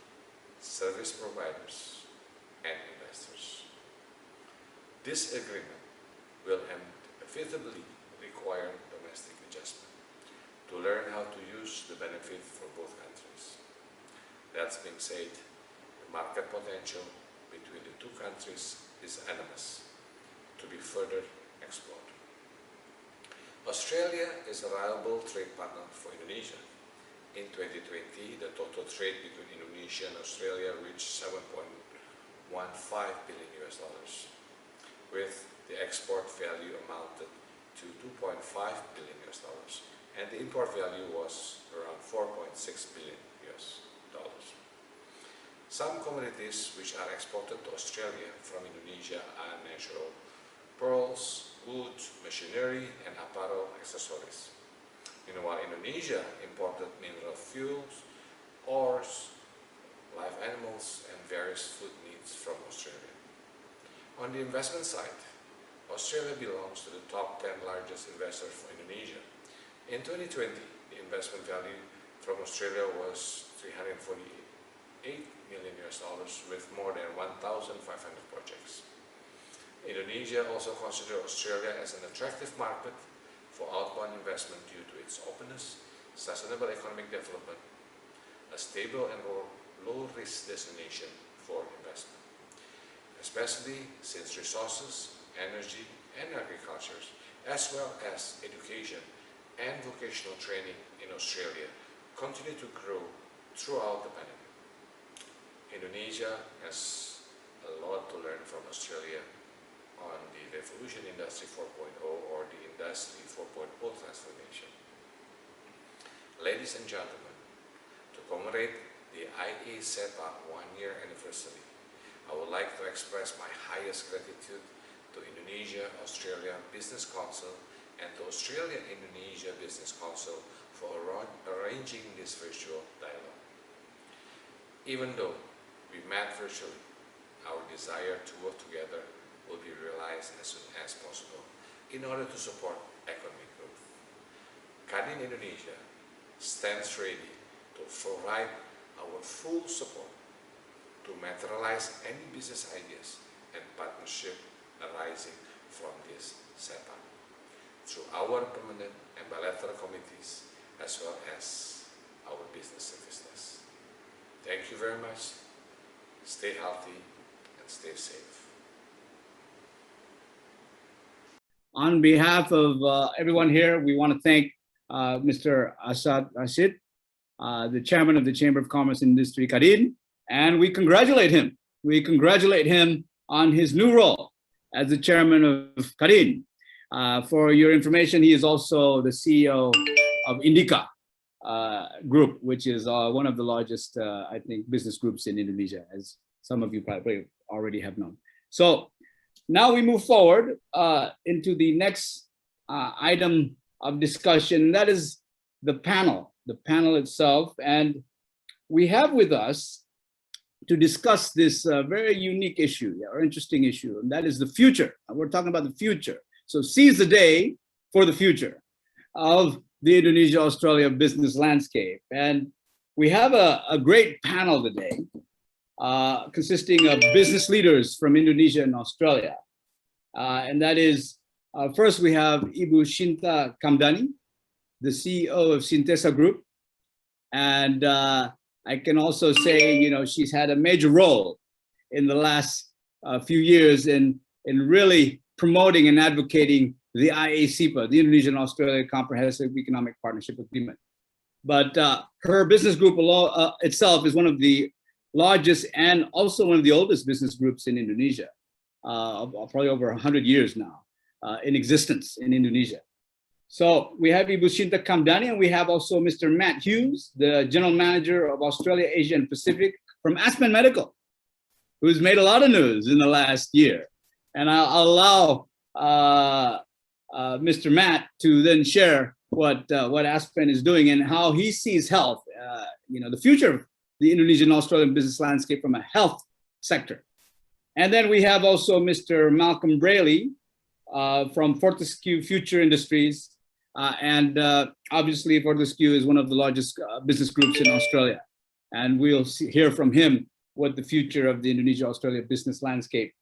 Speaker 5: service providers, and investors. This agreement will inevitably require domestic adjustment to learn how to use the benefit for both countries. That being said, the market potential between the two countries is enormous to be further explored. Australia is a reliable trade partner for Indonesia. In 2020, the total trade between Indonesia and Australia reached $7.15 billion, with the export value amounted to $2.5 billion, and the import value was around $4.6 billion. Some commodities which are exported to Australia from Indonesia are natural pearls, wood, machinery, and apparel accessories. Meanwhile, Indonesia imported mineral fuels, ores, live animals, and various food needs from Australia. On the investment side, Australia belongs to the top 10 largest investors for Indonesia. In 2020, the investment value from Australia was $348 million with more than 1,500 projects. Indonesia also considers Australia as an attractive market for outbound investment due to its openness, sustainable economic development, a stable and low-risk destination for investment, especially since resources, energy, and agriculture, as well as education and vocational training in Australia continue to grow throughout the pandemic. Indonesia has a lot to learn from Australia on the Revolution Industry 4.0 or the Industry 4.0 transformation. Ladies and gentlemen, to commemorate the IA-CEPA one-year anniversary, I would like to express my highest gratitude to Indonesia-Australia Business Council and to Australia-Indonesia Business Council for arranging this virtual dialogue. Even though we met virtually, our desire to work together will be realized as soon as possible in order to support economic growth. Kadin Indonesia stands ready to provide our full support to materialize any business ideas and partnership arising from this CEPA through our permanent and bilateral committees as well as our business services. Thank you very much. Stay healthy and stay safe.
Speaker 1: On behalf of everyone here, we want to thank Mr. Asad Rashid, the chairman of the Chamber of Commerce and Industry, Kadin, and we congratulate him. We congratulate him on his new role as the chairman of Kadin. For your information, he is also the CEO of Indica Group, which is one of the largest, I think, business groups in Indonesia, as some of you probably already have known. So now we move forward into the next item of discussion, and that is the panel itself. And we have with us to discuss this very unique issue, or interesting issue, and that is the future. We're talking about the future. So seize the day for the future of the Indonesia-Australia business landscape. And we have a great panel today consisting of business leaders from Indonesia and Australia. And that is, first we have Ibu Shinta Kamdani, the CEO of Sintesa Group. And I can also say, she's had a major role in the last few years in really promoting and advocating the IA-CEPA, the Indonesian and Australia Comprehensive Economic Partnership Agreement. But her business group itself is one of the largest and also one of the oldest business groups in Indonesia, probably over 100 years now in existence in Indonesia. So we have Ibu Shinta Kamdani, and we have also Mr. Matt Hughes, the General Manager of Australia, Asia, and Pacific from Aspen Medical, who's made a lot of news in the last year. And I'll allow Mr. Matt to then share what Aspen is doing and how he sees health, the future of the Indonesian and Australian business landscape from a health sector. And then we have also Mr. Malcolm Braley from Fortescue Future Industries. And obviously Fortescue is one of the largest business groups in Australia. And we'll hear from him what the future of the Indonesia-Australia business landscape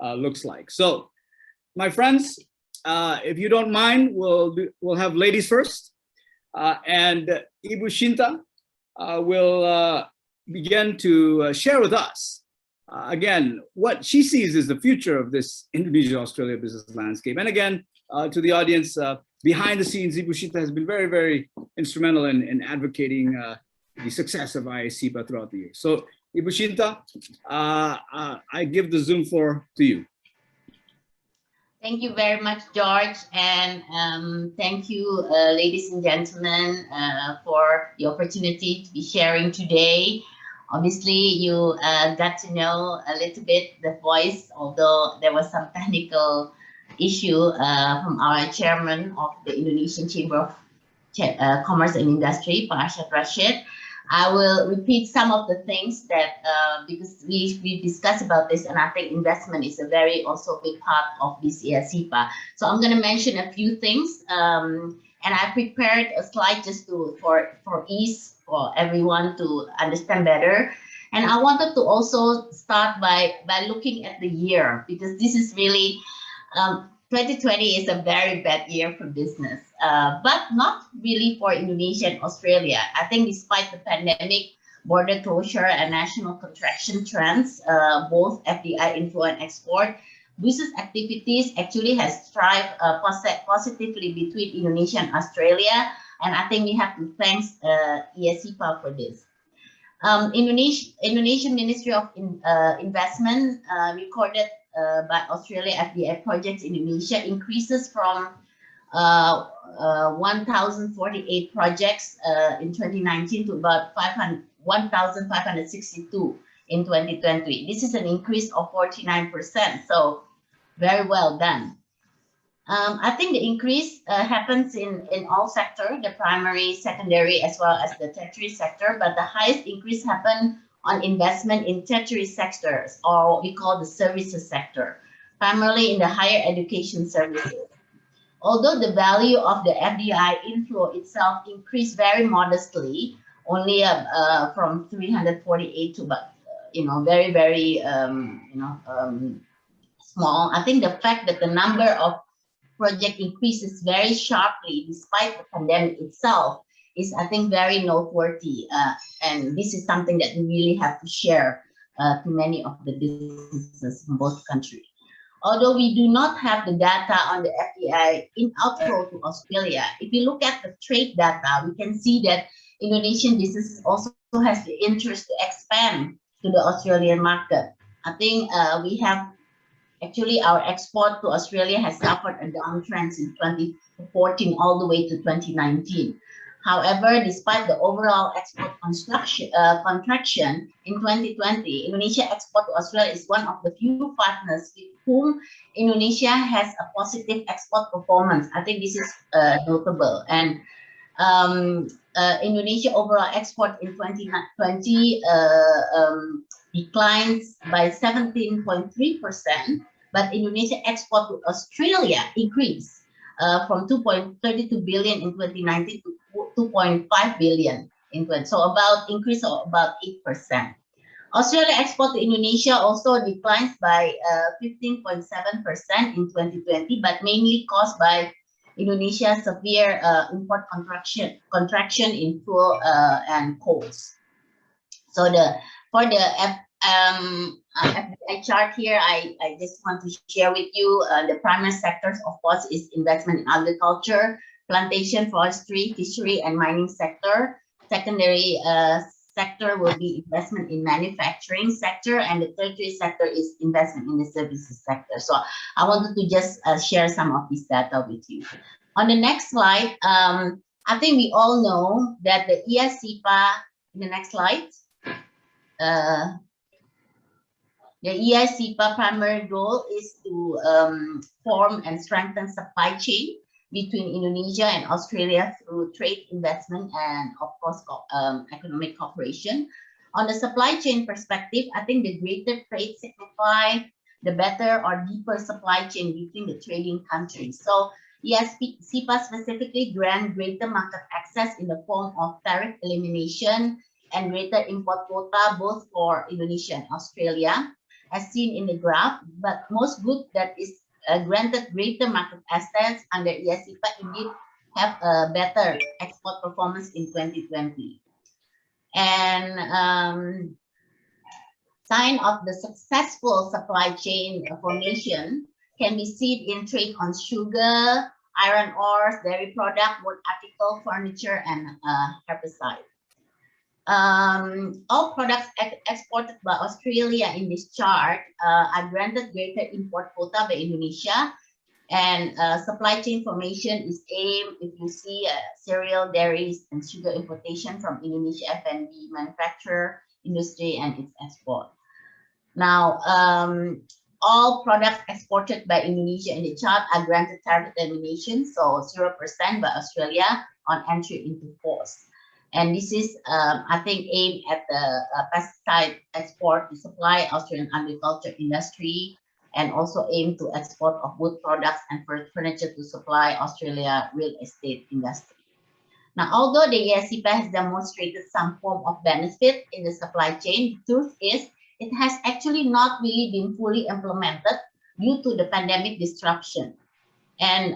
Speaker 1: looks like. So, my friends, if you don't mind, we'll have ladies first. And Ibu Shinta will begin to share with us, again, what she sees as the future of this Indonesia-Australia business landscape. And again, to the audience, behind the scenes, Ibu Shinta has been very, very instrumental in advocating the success of IA-CEPA throughout the years. So, Ibu Shinta, I give the Zoom floor to you.
Speaker 6: Thank you very much, George, and thank you, ladies and gentlemen, for the opportunity to be sharing today. Obviously, you got to know a little bit the voice, although there was some technical issue from our chairman of the Indonesian Chamber of Commerce and Industry, Pak Arsyad Rashid. I will repeat some of the things that, because we discussed about this, and I think investment is a very also big part of this IA-CEPA. So I'm going to mention a few things, and I prepared a slide just for ease for everyone to understand better. And I wanted to also start by looking at the year, because this is really 2020 is a very bad year for business, but not really for Indonesia and Australia. I think despite the pandemic, border closure and national contraction trends, both FDI inflow and export, business activities actually has thrived positively between Indonesia and Australia. And I think we have to thank IA-CEPA for this. Indonesian Ministry of Investment recorded by Australia FDI projects in Indonesia increases from 1,048 projects in 2019 to about 1,562 in 2020. This is an increase of 49%, so very well done. I think the increase happens in all sectors, the primary, secondary, as well as the tertiary sector, but the highest increase happened on investment in tertiary sectors, or what we call the services sector, primarily in the higher education services. Although the value of the FDI inflow itself increased very modestly, only from 348 to about, very, very, small. I think the fact that the number of project increases very sharply despite the pandemic itself is, I think, very noteworthy. And this is something that we really have to share to many of the businesses in both countries. Although we do not have the data on the FDI in outflow to Australia, if you look at the trade data, we can see that Indonesian businesses also has the interest to expand to the Australian market. I think we have actually our export to Australia has suffered a downtrend since 2014 all the way to 2019. However, despite the overall export contraction in 2020, Indonesia export to Australia is one of the few partners with whom Indonesia has a positive export performance. I think this is notable. And Indonesia overall export in 2020 declines by 17.3%, but Indonesia export to Australia increased from 2.32 billion in 2019 to 2.5 billion in 2020. So about increase of about 8%. Australia export to Indonesia also declines by 15.7% in 2020, but mainly caused by Indonesia's severe import contraction in fuel and coals. So for the FDI chart here, I just want to share with you the primary sectors, of course, is investment in agriculture, plantation, forestry, fishery, and mining sector. Secondary sector will be investment in manufacturing sector, and the tertiary sector is investment in the services sector. So I wanted to just share some of this data with you. On the next slide, I think we all know that the IA-CEPA, in the next slide, the IA-CEPA primary goal is to form and strengthen supply chain between Indonesia and Australia through trade, investment, and of course economic cooperation. On the supply chain perspective, I think the greater trade signify the better or deeper supply chain between the trading countries. So IA-CEPA specifically grant greater market access in the form of tariff elimination and greater import quota both for Indonesia and Australia, as seen in the graph. But most goods that is granted greater market access under IA-CEPA indeed have a better export performance in 2020. And sign of the successful supply chain formation can be seen in trade on sugar, iron ores, dairy product, wood article, furniture, and herbicide. All products exported by Australia in this chart are granted greater import quota by Indonesia, and supply chain formation is aimed, if you see cereal, dairies, and sugar importation from Indonesia F&B manufacturer, industry, and its export. Now, all products exported by Indonesia in the chart are granted tariff elimination, so 0% by Australia on entry into force. And this is, I think, aimed at the pesticide export to supply Australian agriculture industry, and also aim to export of wood products and furniture to supply Australia real estate industry. Now, although the IA-CEPA has demonstrated some form of benefit in the supply chain, the truth is it has actually not really been fully implemented due to the pandemic disruption. And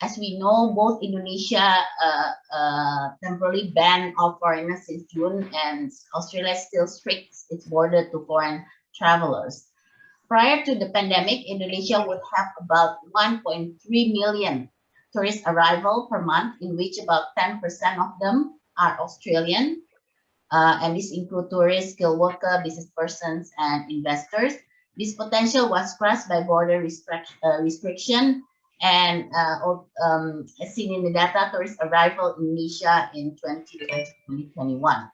Speaker 6: as we know, both Indonesia temporarily banned all foreigners since June, and Australia still restricts its border to foreign travelers. Prior to the pandemic, Indonesia would have about 1.3 million tourist arrival per month, in which about 10% of them are Australian. And this include tourists, skilled workers, business persons, and investors. This potential was crushed by border restriction, and as seen in the data, tourist arrival in Indonesia in 2020-2021.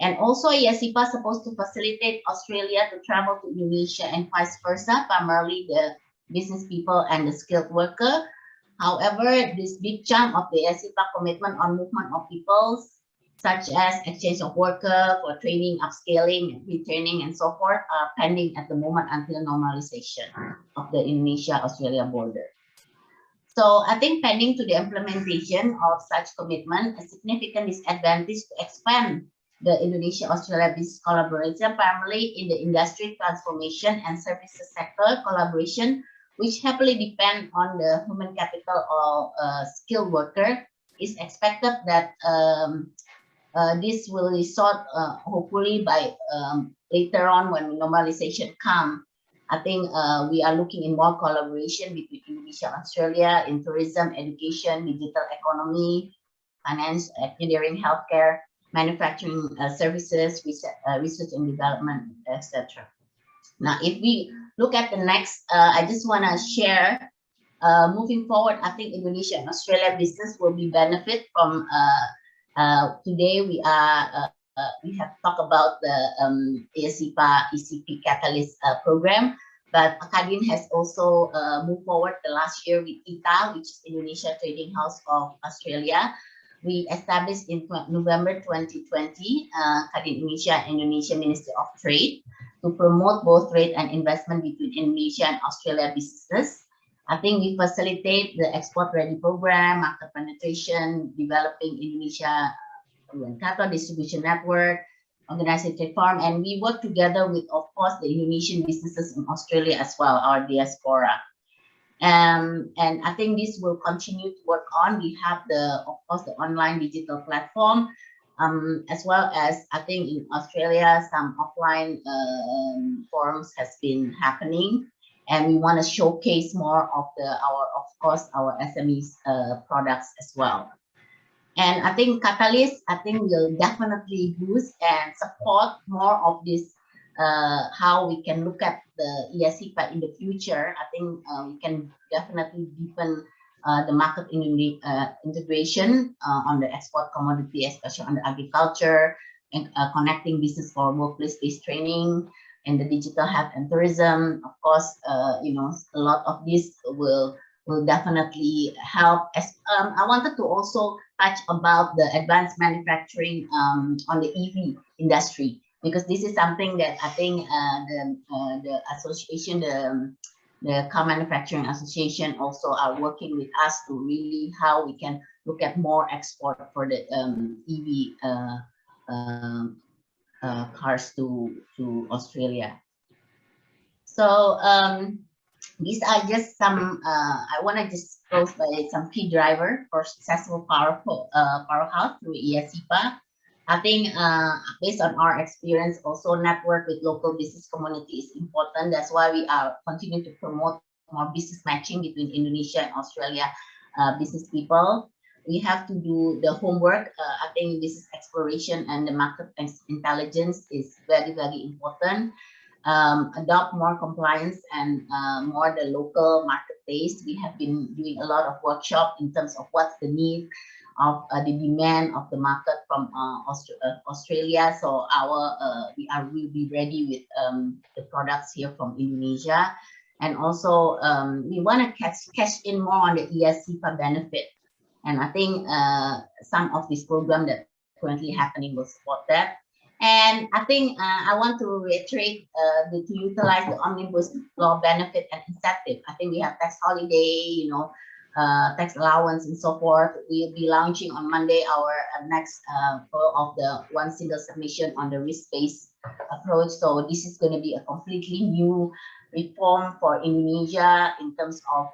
Speaker 6: And also, IA-CEPA is supposed to facilitate Australia to travel to Indonesia and vice versa, primarily the business people and the skilled worker. However, this big chunk of the IA-CEPA commitment on movement of peoples, such as exchange of worker for training, upscaling, retraining, and so forth, are pending at the moment until normalization of the Indonesia-Australia border. So I think pending to the implementation of such commitment, a significant disadvantage to expand the Indonesia-Australia business collaboration, primarily in the industry transformation and services sector collaboration, which heavily depend on the human capital or skilled worker, is expected that this will result hopefully by later on when normalization comes. I think we are looking in more collaboration between Indonesia and Australia in tourism, education, digital economy, finance, engineering, healthcare, manufacturing services, research and development, etc. Now, if we look at the next, I just want to share, moving forward, I think Indonesia and Australia business will be benefit from, today we have talked about the IA-CEPA ECP Catalyst program, but Kadin has also moved forward the last year with ITA, which is Indonesia Trading House of Australia, we established in November 2020, Indonesia and Indonesian Ministry of Trade to promote both trade and investment between Indonesia and Australia businesses. I think we facilitate the export ready program, market penetration, developing Indonesia capital distribution network, organizing trade farm, and we work together with, of course, the Indonesian businesses in Australia as well, our diaspora. And I think this will continue to work on. We have of course, the online digital platform, as well as I think in Australia, some offline forums has been happening, and we want to showcase more of our SMEs products as well. And I think Catalyst, will definitely boost and support more of this, how we can look at the IA-CEPA in the future. I think we can definitely deepen the market integration on the export commodity, especially on the agriculture, and connecting business for workplace-based training and the digital health and tourism. Of course, a lot of this will definitely help. I wanted to also touch about the advanced manufacturing on the EV industry, because this is something that I think the association, the Car Manufacturing Association also are working with us to really how we can look at more export for the EV cars to Australia. So these are just some, I want to just close by some key driver for successful powerhouse through IA-CEPA. I think based on our experience, also network with local business community is important. That's why we are continuing to promote more business matching between Indonesia and Australia business people. We have to do the homework. I think business exploration and the market intelligence is very, very important. Adopt more compliance and more the local marketplace. We have been doing a lot of workshop in terms of what's the need of the demand of the market from Australia. So we'll be ready with the products here from Indonesia, and also we want to cash in more on the IA-CEPA benefit. And I think some of this program that currently happening will support that. And I think I want to reiterate to utilize the omnibus law benefit and incentive. I think we have tax holiday, tax allowance and so forth. We'll be launching on Monday our next of the one single submission on the risk-based approach. So this is going to be a completely new reform for Indonesia in terms of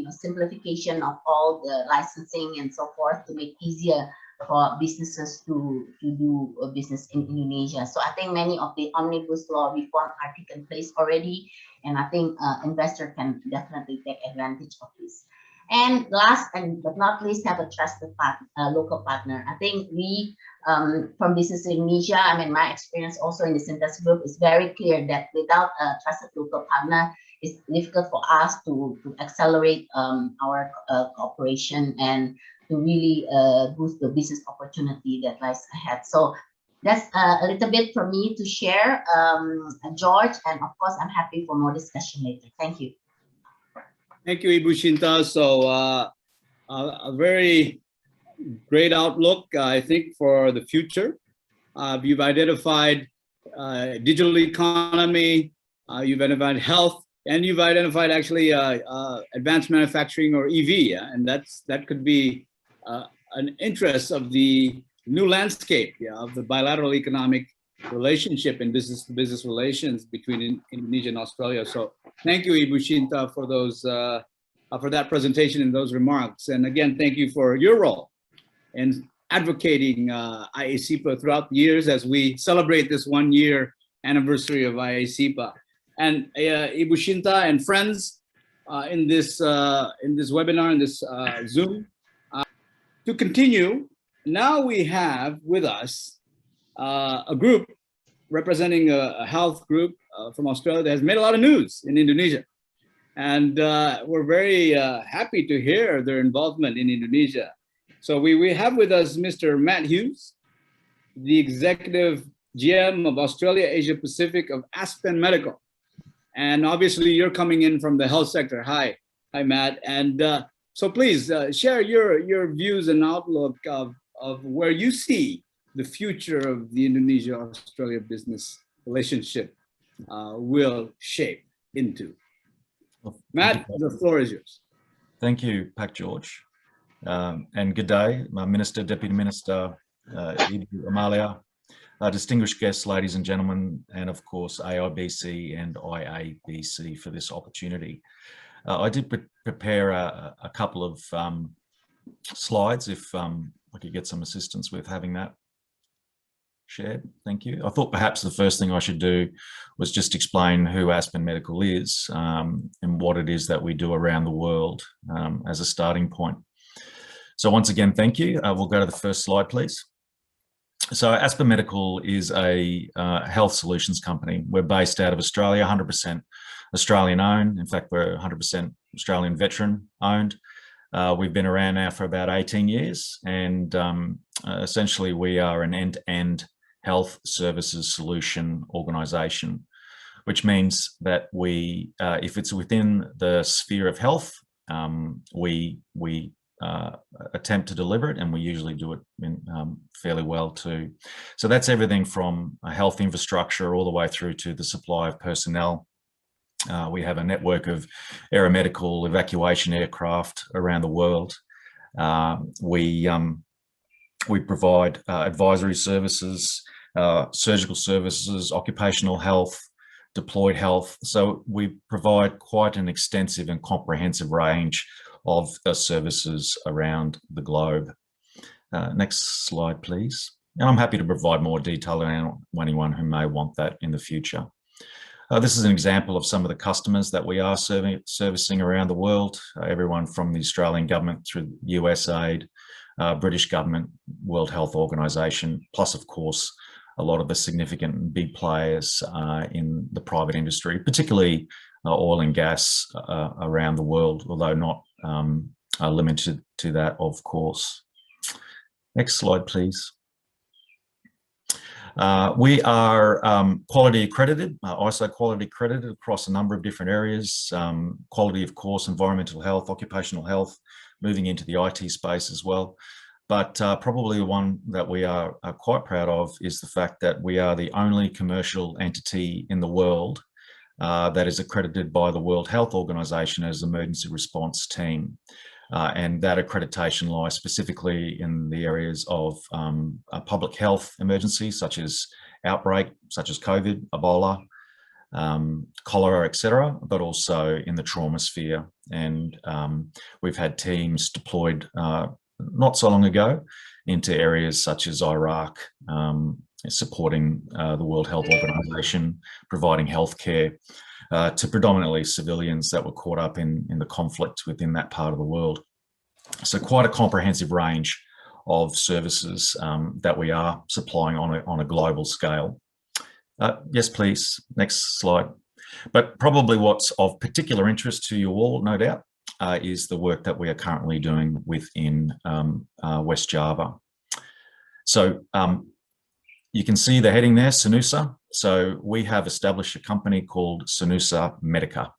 Speaker 6: simplification of all the licensing and so forth to make easier for businesses to do business in Indonesia. So I think many of the omnibus law reform are taken place already, and I think investor can definitely take advantage of this. And last but not least, have a trusted local partner. I think we, from Business Indonesia, my experience also in the Synthesis Group is very clear that without a trusted local partner, it's difficult for us to accelerate our cooperation and to really boost the business opportunity that lies ahead. So that's a little bit for me to share, George, and of course, I'm happy for more discussion later. Thank you.
Speaker 1: Thank you, Ibu Shinta. So a very great outlook, I think, for the future. You've identified digital economy, you've identified health, and you've identified actually advanced manufacturing or EV, and that could be an interest of the new landscape of the bilateral economic relationship and business-to-business relations between Indonesia and Australia. So thank you, Ibu Shinta, for those for that presentation and those remarks. And again, thank you for your role in advocating IA-CEPA throughout the years as we celebrate this 1-year anniversary of IA-CEPA. And Ibu Shinta and friends in this webinar, in this Zoom, to continue, now we have with us a group representing a health group from Australia that has made a lot of news in Indonesia. And we're very happy to hear their involvement in Indonesia. So we have with us Mr. Matt Hughes, the Executive GM of Australia Asia Pacific of Aspen Medical. And obviously you're coming in from the health sector. Hi, Matt. And so please share your views and outlook of of where you see the future of the Indonesia-Australia business relationship will shape into. Matt, the floor is yours.
Speaker 7: Thank you, Pak George. And good day, my Minister, Deputy Minister, Ibu Amalia, distinguished guests, ladies and gentlemen, and of course AIBC and IA-CEPA for this opportunity. I did prepare a couple of slides, if I could get some assistance with having that shared. Thank you. I thought perhaps the first thing I should do was just explain who Aspen Medical is and what it is that we do around the world as a starting point. So once again, thank you. We'll go to the first slide, please. So Aspen Medical is a health solutions company. We're based out of Australia, 100% Australian owned. In fact, we're 100% Australian veteran owned. We've been around now for about 18 years, and essentially we are an end-to-end health services solution organisation, which means that we, if it's within the sphere of health, we attempt to deliver it, and we usually do it fairly well too. So that's everything from a health infrastructure all the way through to the supply of personnel. We have a network of aeromedical evacuation aircraft around the world. We provide advisory services, surgical services, occupational health, deployed health. So we provide quite an extensive and comprehensive range of services around the globe. Next slide, please. And I'm happy to provide more detail around anyone who may want that in the future. This is an example of some of the customers that we are servicing around the world, everyone from the Australian government through USAID, British government, World Health Organization, plus of course, a lot of the significant and big players in the private industry, particularly oil and gas around the world, although not limited to that, of course. Next slide, please. We are quality accredited, ISO quality accredited across a number of different areas. Quality, of course, environmental health, occupational health, moving into the IT space as well. But probably the one that we are quite proud of is the fact that we are the only commercial entity in the world that is accredited by the World Health Organization as emergency response team. And that accreditation lies specifically in the areas of public health emergencies, such as outbreak, such as COVID, Ebola, cholera, etc., but also in the trauma sphere. And we've had teams deployed not so long ago into areas such as Iraq, supporting the World Health Organization, providing healthcare to predominantly civilians that were caught up in the conflict within that part of the world. So quite a comprehensive range of services that we are supplying on a global scale. Yes, please, next slide. But probably what's of particular interest to you all, no doubt, is the work that we are currently doing within West Java. So you can see the heading there, Sanusa. So we have established a company called Sanusa Medica.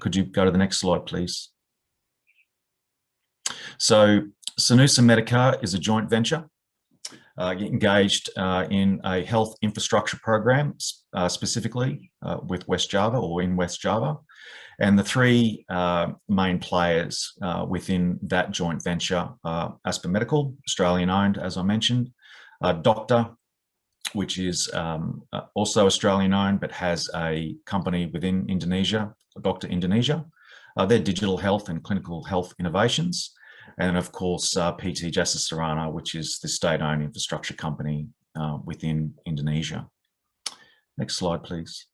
Speaker 7: Could you go to the next slide, please? So Sanusa Medica is a joint venture engaged in a health infrastructure program, specifically with West Java or in West Java. And the three main players within that joint venture are Aspen Medical, Australian owned, as I mentioned, Doctor, which is also Australian owned, but has a company within Indonesia, Doctor Indonesia. They're digital health and clinical health innovations. And of course, PT Jasa Sarana, which is the state-owned infrastructure company within Indonesia. Next slide, please.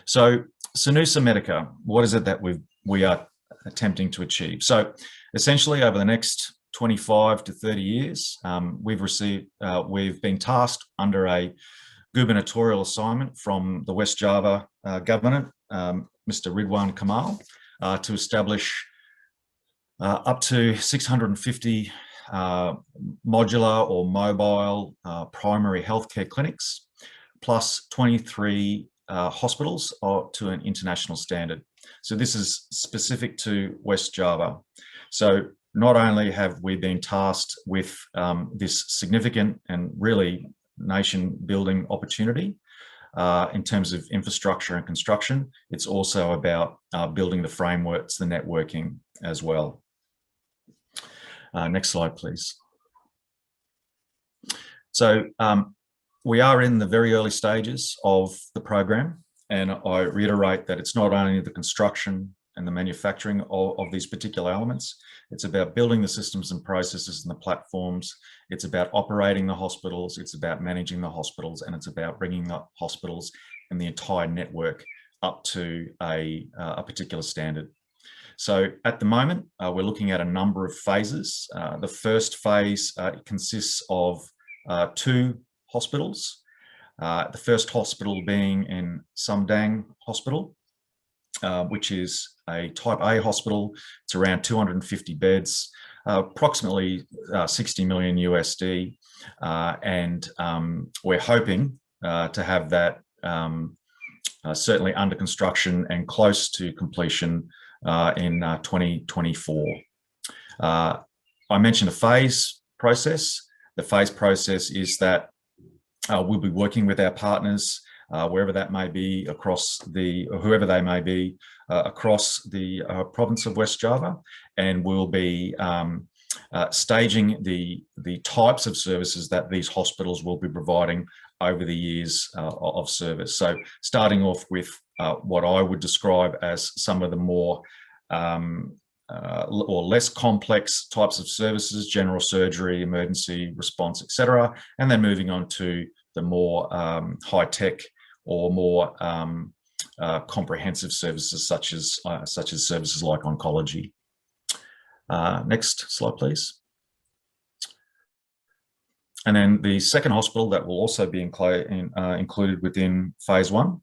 Speaker 7: So Sanusa Medica, what is it that we are attempting to achieve? So essentially over the next 25 to 30 years, we've been tasked under a gubernatorial assignment from the West Java government, Mr. Ridwan Kamal, to establish up to 650 modular or mobile primary healthcare clinics, plus 23 hospitals to an international standard. So this is specific to West Java. So not only have we been tasked with this significant and really nation-building opportunity in terms of infrastructure and construction, it's also about building the frameworks, the networking as well. Next slide, please. So we are in the very early stages of the program, and I reiterate that it's not only the construction and the manufacturing of these particular elements, it's about building the systems and processes and the platforms, it's about operating the hospitals, it's about managing the hospitals, and it's about bringing the hospitals and the entire network up to a particular standard. So at the moment, we're looking at a number of phases. The first phase consists of 2 hospitals. The first hospital being in Subung Hospital, which is a type A hospital. It's around 250 beds, approximately 60 million USD. And we're hoping to have that certainly under construction and close to completion in 2024. I mentioned a phase process. The phase process is that we'll be working with our partners, wherever that may be across whoever they may be across the province of West Java, and we'll be staging the types of services that these hospitals will be providing over the years of service. So starting off with what I would describe as some of the more or less complex types of services, general surgery, emergency response, etc., and then moving on to the more high-tech or more comprehensive services, such as services like oncology. Next slide, please. And then the second hospital that will also be included within phase 1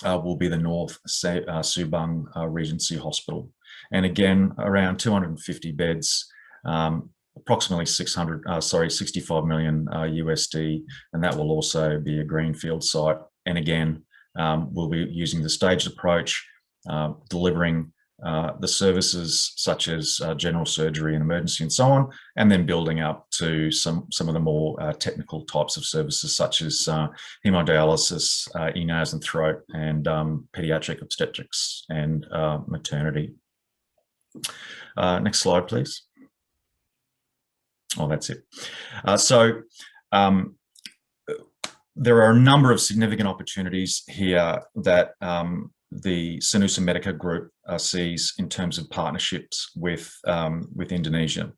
Speaker 7: will be the North Subung Regency Hospital. And again, around 250 beds, approximately 65 million USD, and that will also be a greenfield site. And again, we'll be using the staged approach, delivering the services such as general surgery and emergency and so on, and then building up to some of the more technical types of services such as hemodialysis, ear, nose and throat, and pediatric obstetrics and maternity. Next slide, please. Oh, that's it. There are a number of significant opportunities here that the Sanusi Medica Group sees in terms of partnerships with Indonesia,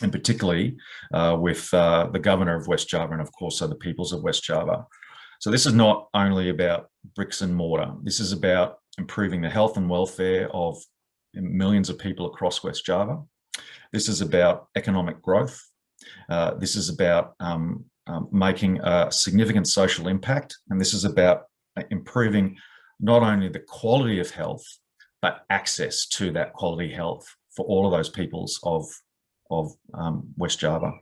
Speaker 7: and particularly with the governor of West Java and of course the peoples of West Java. So this is not only about bricks and mortar. This is about improving the health and welfare of millions of people across West Java. This is about economic growth. This is about making a significant social impact, and this is about improving not only the quality of health, but access to that quality health for all of those peoples of West Java.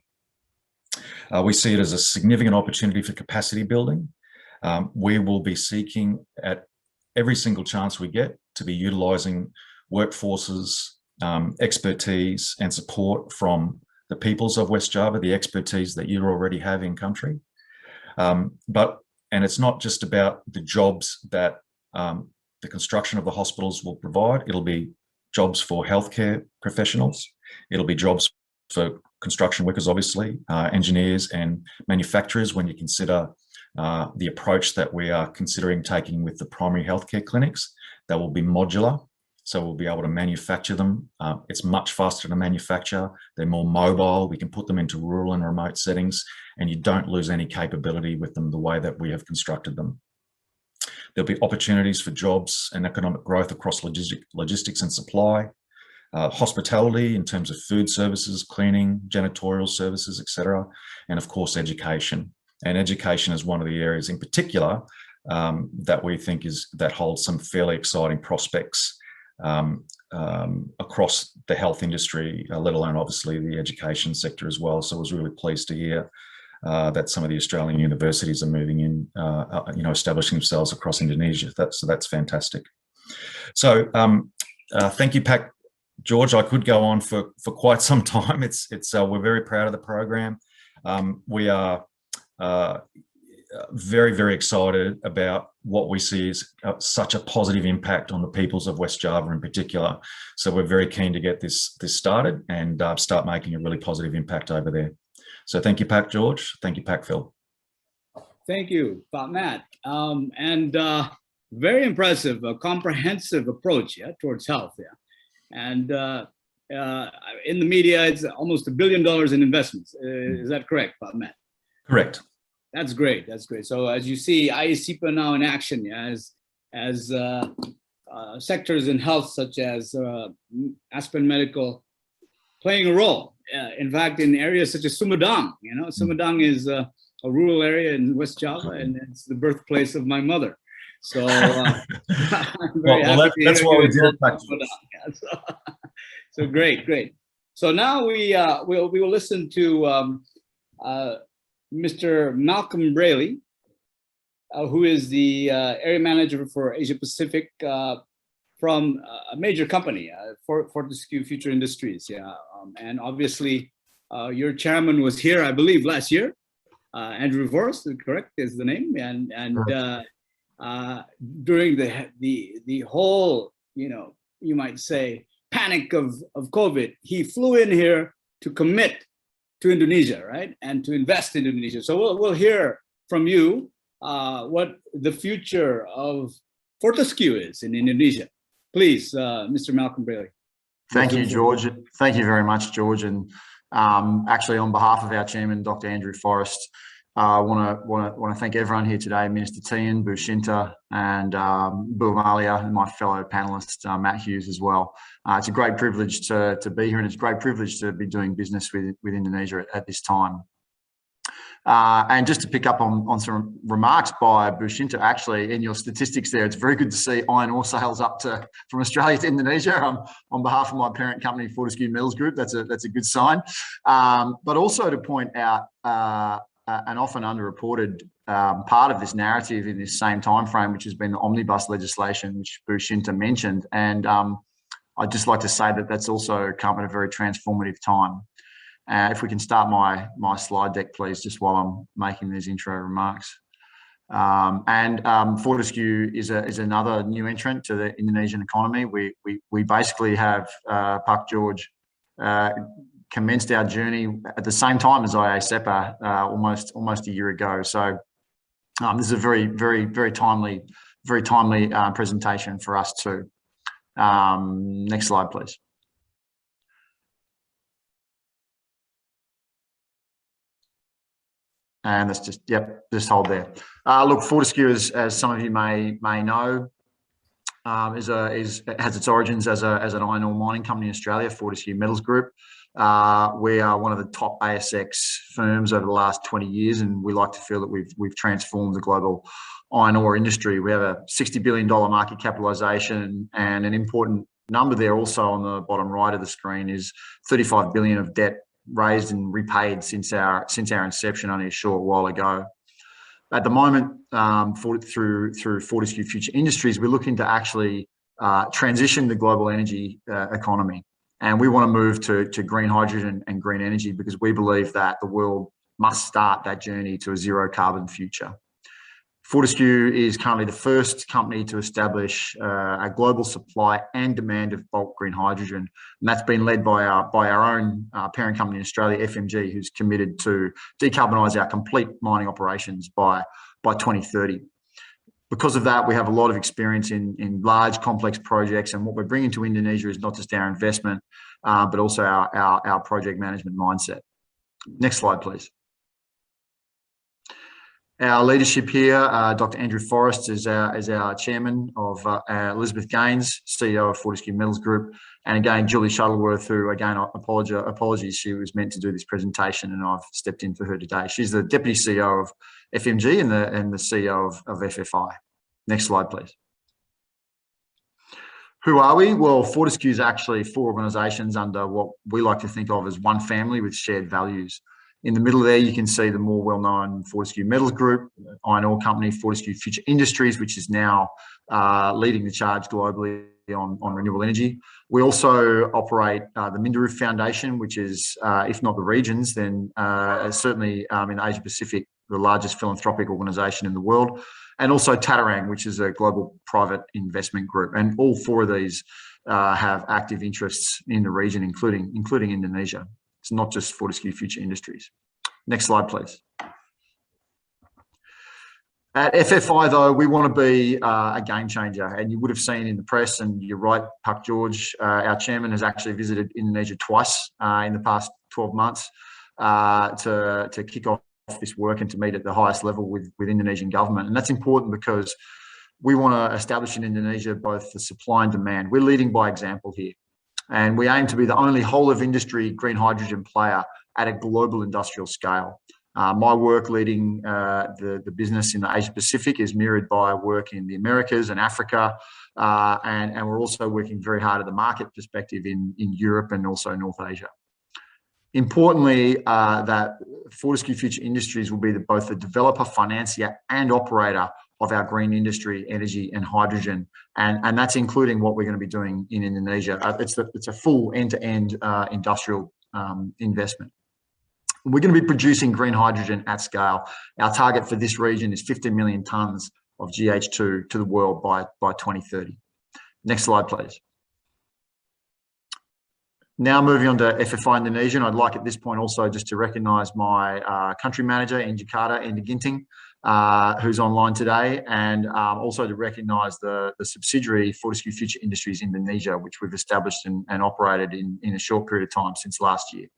Speaker 7: We see it as a significant opportunity for capacity building. We will be seeking at every single chance we get to be utilising workforces, expertise and support from the peoples of West Java, the expertise that you already have in country. And it's not just about the jobs that the construction of the hospitals will provide. It'll be jobs for healthcare professionals. It'll be jobs for construction workers, obviously, engineers and manufacturers when you consider the approach that we are considering taking with the primary healthcare clinics. That will be modular. So we'll be able to manufacture them. It's much faster to manufacture. They're more mobile. We can put them into rural and remote settings, and you don't lose any capability with them the way that we have constructed them. There'll be opportunities for jobs and economic growth across logistics and supply, hospitality in terms of food services, cleaning, janitorial services, etc., and of course education. And education is one of the areas in particular that we think that holds some fairly exciting prospects across the health industry, let alone obviously the education sector as well. So I was really pleased to hear that some of the Australian universities are moving in, establishing themselves across Indonesia. So that's fantastic. So thank you, George, I could go on for quite some time. We're very proud of the program. We are very, very excited about what we see as such a positive impact on the peoples of West Java in particular. So we're very keen to get this started and start making a really positive impact over there. So thank you, Pak George. Thank you, Pak Phil.
Speaker 1: Thank you, Pak Matt. Very impressive, a comprehensive approach towards health. And in the media, it's almost $1 billion in investments. Is that correct, Pak Matt?
Speaker 7: Correct.
Speaker 1: That's great. That's great. So as you see, IA-CEPA now in action as sectors in health such as Aspen Medical playing a role. In fact, in areas such as Sumedang, Sumedang is a rural area in West Java, and it's the birthplace of my mother. So I'm very happy to
Speaker 7: that's
Speaker 1: hear
Speaker 7: why we
Speaker 1: you
Speaker 7: did it.
Speaker 1: Sumedang. So great. So now we will listen to Mr. Malcolm Braley, who is the area manager for Asia Pacific from a major company, Fortescue Future Industries. And obviously, your chairman was here, I believe, last year. Andrew Forrest, correct, is the name. And during the whole, you might say, panic of COVID, he flew in here to commit to Indonesia, right, and to invest in Indonesia. So we'll hear from you what the future of Fortescue is in Indonesia. Please, Mr. Malcolm Braley.
Speaker 8: Thank you, George. Thank you very much, George. And actually, on behalf of our chairman, Dr. Andrew Forrest, I want to thank everyone here today, Minister Tien, Bu Shinta, and Bu Amalia, and my fellow panelist, Matt Hughes, as well. It's a great privilege to be here, and it's a great privilege to be doing business with Indonesia at this time. And just to pick up on some remarks by Bu Shinta, actually, in your statistics there, it's very good to see iron ore sales up from Australia to Indonesia. On behalf of my parent company, Fortescue Metals Group, that's a good sign. But also to point out an often underreported part of this narrative in this same time frame, which has been the omnibus legislation, which Bu Shinta mentioned. And I'd just like to say that that's also come at a very transformative time. If we can start my slide deck, please, just while I'm making these intro remarks. Fortescue is another new entrant to the Indonesian economy. We basically have, Pak George, commenced our journey at the same time as IA-CEPA almost a year ago. So this is a very timely presentation for us too. Next slide, please. And that's just hold there. Look, Fortescue, as some of you may know, has its origins as an iron ore mining company in Australia, Fortescue Metals Group. We are one of the top ASX firms over the last 20 years, and we like to feel that we've transformed the global iron ore industry. We have a $60 billion market capitalisation, and an important number there also on the bottom right of the screen is 35 billion of debt raised and repaid since our inception only a short while ago. At the moment, through Fortescue Future Industries, we're looking to actually transition the global energy economy. And we want to move to green hydrogen and green energy because we believe that the world must start that journey to a zero carbon future. Fortescue is currently the first company to establish a global supply and demand of bulk green hydrogen. And that's been led by our own parent company in Australia, FMG, who's committed to decarbonise our complete mining operations by 2030. Because of that, we have a lot of experience in large, complex projects. And what we're bringing to Indonesia is not just our investment, but also our project management mindset. Next slide, please. Our leadership here, Dr. Andrew Forrest is our chairman, of Elizabeth Gaines, CEO of Fortescue Metals Group, and again, Julie Shuttleworth, who again, apologies, she was meant to do this presentation and I've stepped in for her today. She's the Deputy CEO of FMG and the CEO of FFI. Next slide, please. Who are we? Well, Fortescue is actually 4 organisations under what we like to think of as one family with shared values. In the middle there, you can see the more well-known Fortescue Metals Group, iron ore company, Fortescue Future Industries, which is now leading the charge globally on renewable energy. We also operate the Minderoo Foundation, which is, if not the regions, then certainly in Asia Pacific, the largest philanthropic organisation in the world, and also Tatarang, which is a global private investment group. And all four of these have active interests in the region, including Indonesia. It's not just Fortescue Future Industries. Next slide, please. At FFI, though, we want to be a game changer, and you would have seen in the press, and you're right, Pak George, our chairman, has actually visited Indonesia twice in the past 12 months to kick off this work and to meet at the highest level with Indonesian government. And that's important because we want to establish in Indonesia both the supply and demand. We're leading by example here, and we aim to be the only whole of industry green hydrogen player at a global industrial scale. My work leading the business in the Asia Pacific is mirrored by work in the Americas and Africa, and we're also working very hard at the market perspective in Europe and also North Asia. Importantly, that Fortescue Future Industries will be both the developer, financier and operator of our green industry, energy and hydrogen, and that's including what we're going to be doing in Indonesia. It's a full end-to-end industrial investment. We're going to be producing green hydrogen at scale. Our target for this region is 50 million tonnes of GH2 to the world by 2030. Next slide, please. Now moving on to FFI Indonesia, and I'd like at this point also just to recognise my country manager in Jakarta, Inda Ginting, who's online today, and also to recognise the subsidiary Fortescue Future Industries Indonesia, which we've established and operated in a short period of time since last year.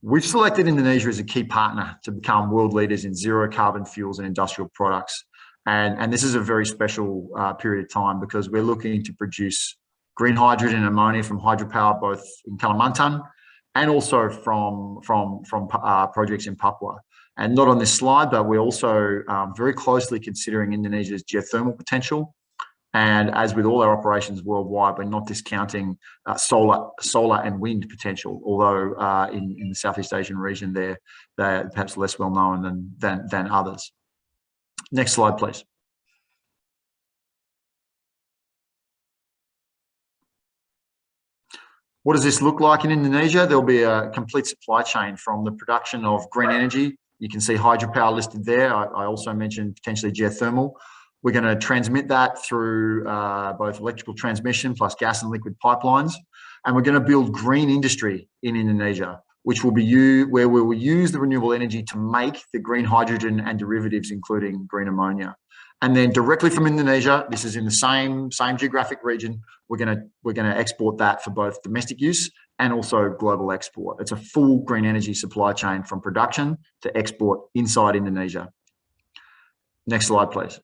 Speaker 8: We've selected Indonesia as a key partner to become world leaders in zero carbon fuels and industrial products. And this is a very special period of time because we're looking to produce green hydrogen and ammonia from hydropower, both in Kalimantan and also from projects in Papua. And not on this slide, but we're also very closely considering Indonesia's geothermal potential. And as with all our operations worldwide, we're not discounting solar and wind potential, although in the Southeast Asian region, they're perhaps less well known than others. Next slide, please. What does this look like in Indonesia? There'll be a complete supply chain from the production of green energy. You can see hydropower listed there. I also mentioned potentially geothermal. We're going to transmit that through both electrical transmission plus gas and liquid pipelines. And we're going to build green industry in Indonesia, which will be where we will use the renewable energy to make the green hydrogen and derivatives, including green ammonia. And then directly from Indonesia, this is in the same geographic region, we're going to export that for both domestic use and also global export. It's a full green energy supply chain from production to export inside Indonesia. Next slide, please.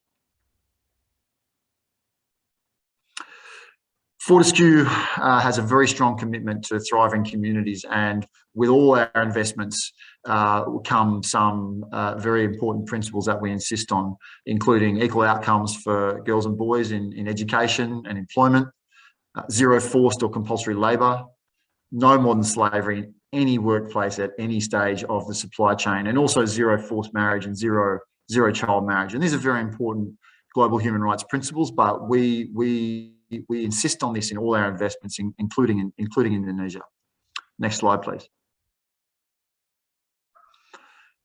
Speaker 8: Fortescue has a very strong commitment to thriving communities, and with all our investments come some very important principles that we insist on, including equal outcomes for girls and boys in education and employment, zero forced or compulsory labour, no modern slavery in any workplace at any stage of the supply chain, and also zero forced marriage and zero child marriage. And these are very important global human rights principles, but we insist on this in all our investments, including Indonesia. Next slide, please.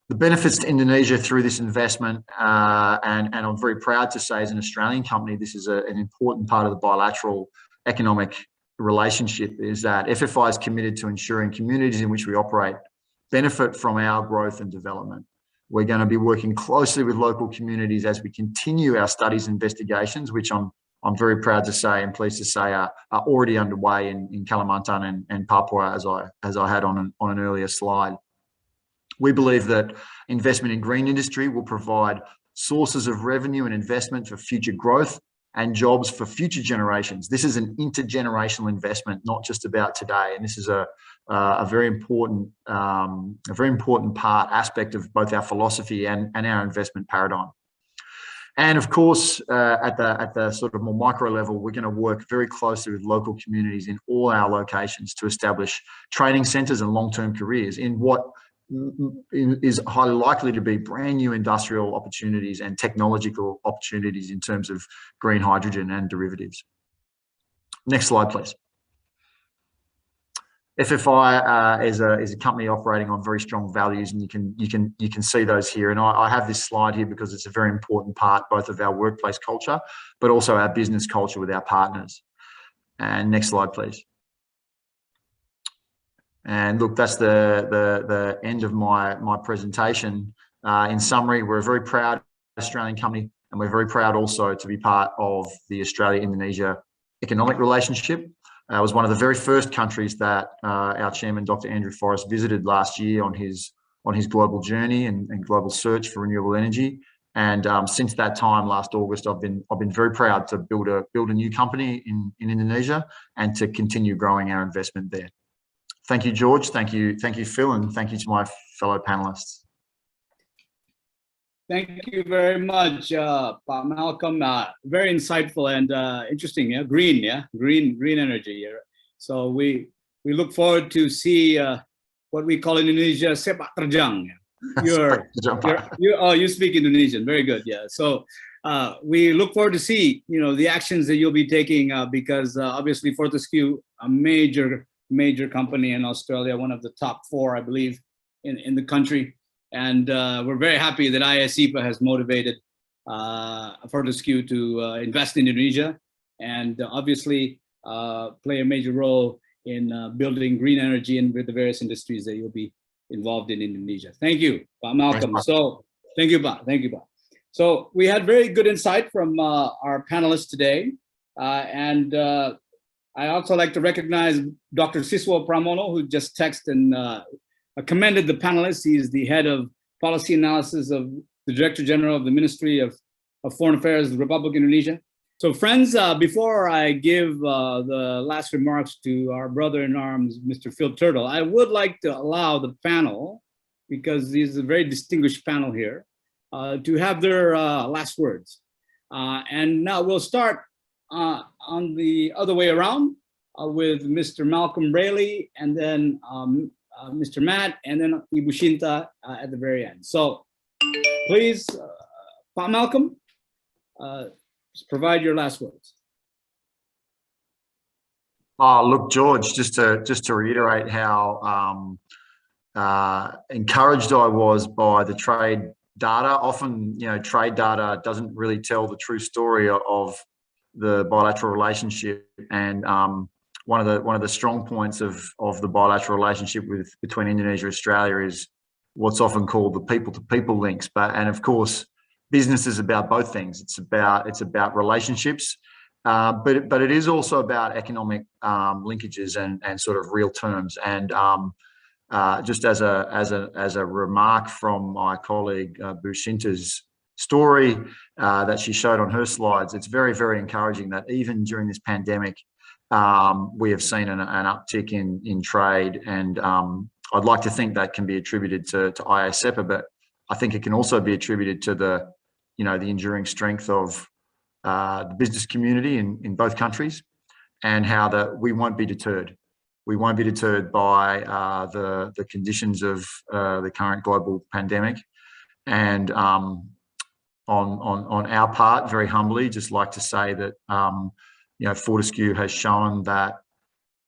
Speaker 8: The benefits to Indonesia through this investment, and I'm very proud to say as an Australian company, this is an important part of the bilateral economic relationship, is that FFI is committed to ensuring communities in which we operate benefit from our growth and development. We're going to be working closely with local communities as we continue our studies and investigations, which I'm very proud to say and pleased to say are already underway in Kalimantan and Papua, as I had on an earlier slide. We believe that investment in green industry will provide sources of revenue and investment for future growth and jobs for future generations. This is an intergenerational investment, not just about today. And this is a very important aspect of both our philosophy and our investment paradigm. And of course, at the sort of more micro level, we're going to work very closely with local communities in all our locations to establish training centres and long-term careers in what is highly likely to be brand new industrial opportunities and technological opportunities in terms of green hydrogen and derivatives. Next slide, please. FFI is a company operating on very strong values, and you can see those here. And I have this slide here because it's a very important part both of our workplace culture, but also our business culture with our partners. And next slide, please. And look, that's the end of my presentation. In summary, we're a very proud Australian company, and we're very proud also to be part of the Australia-Indonesia economic relationship. It was one of the very first countries that our chairman, Dr. Andrew Forrest, visited last year on his global journey and global search for renewable energy. And since that time, last August, I've been very proud to build a new company in Indonesia and to continue growing our investment there. Thank you, George. Thank you, Phil, and thank you to my fellow panelists.
Speaker 1: Thank you very much, Pak Malcolm. Very insightful and interesting. Yeah, green energy. So we look forward to see what we call in Indonesia sepak terjang. You speak Indonesian. Very good. Yeah. So we look forward to see the actions that you'll be taking because obviously Fortescue, a major company in Australia, one of the top 4, I believe, in the country. And we're very happy that IA-CEPA has motivated Fortescue to invest in Indonesia and obviously play a major role in building green energy and with the various industries that you'll be involved in Indonesia. Thank you, Pak Malcolm. So thank you, Pak. Thank you, Pak. So we had very good insight from our panelists today. And I also like to recognize Dr. Siswa Pramono, who just texted and commended the panelists. He is the head of policy analysis of the Director General of the Ministry of Foreign Affairs of the Republic of Indonesia. So friends, before I give the last remarks to our brother-in-arms, Mr. Phil Turtle, I would like to allow the panel, because this is a very distinguished panel here, to have their last words. And now we'll start on the other way around with Mr. Malcolm Rayleigh, and then Mr. Matt, and then Ibu Shinta at the very end. So please, Pak Malcolm, provide your last words.
Speaker 8: Look, George, just to reiterate how encouraged I was by the trade data. Often, trade data doesn't really tell the true story of the bilateral relationship, and one of the strong points of the bilateral relationship between Indonesia and Australia is what's often called the people-to-people links. And of course, business is about both things. It's about relationships, but it is also about economic linkages and sort of real terms. And just as a remark from my colleague Bu Shinta's story that she showed on her slides, it's very, very encouraging that even during this pandemic, we have seen an uptick in trade, and I'd like to think that can be attributed to IA-CEPA, but I think it can also be attributed to the enduring strength of the business community in both countries, and how that we won't be deterred. We won't be deterred by the conditions of the current global pandemic. And on our part, very humbly, just like to say that Fortescue has shown that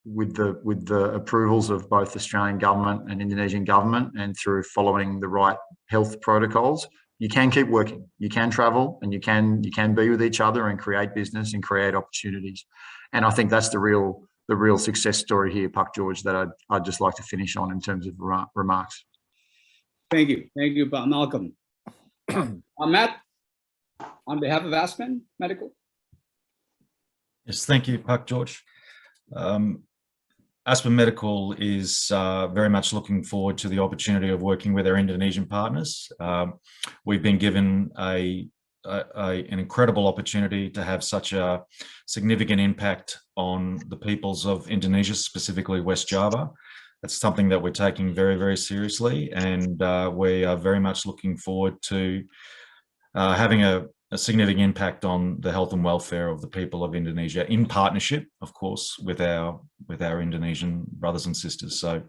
Speaker 8: with the approvals of both Australian government and Indonesian government, and through following the right health protocols, you can keep working, you can travel, and you can be with each other and create business and create opportunities. And I think that's the real success story here, Pak George, that I'd just like to finish on in terms of remarks.
Speaker 1: Thank you, Pak Malcolm. Matt, on behalf of Aspen Medical.
Speaker 7: Yes, thank you, Pak George. Aspen Medical is very much looking forward to the opportunity of working with our Indonesian partners. We've been given an incredible opportunity to have such a significant impact on the peoples of Indonesia, specifically West Java. That's something that we're taking very, very seriously, and we are very much looking forward to having a a significant impact on the health and welfare of the people of Indonesia, in partnership, of course, with our Indonesian brothers and sisters. So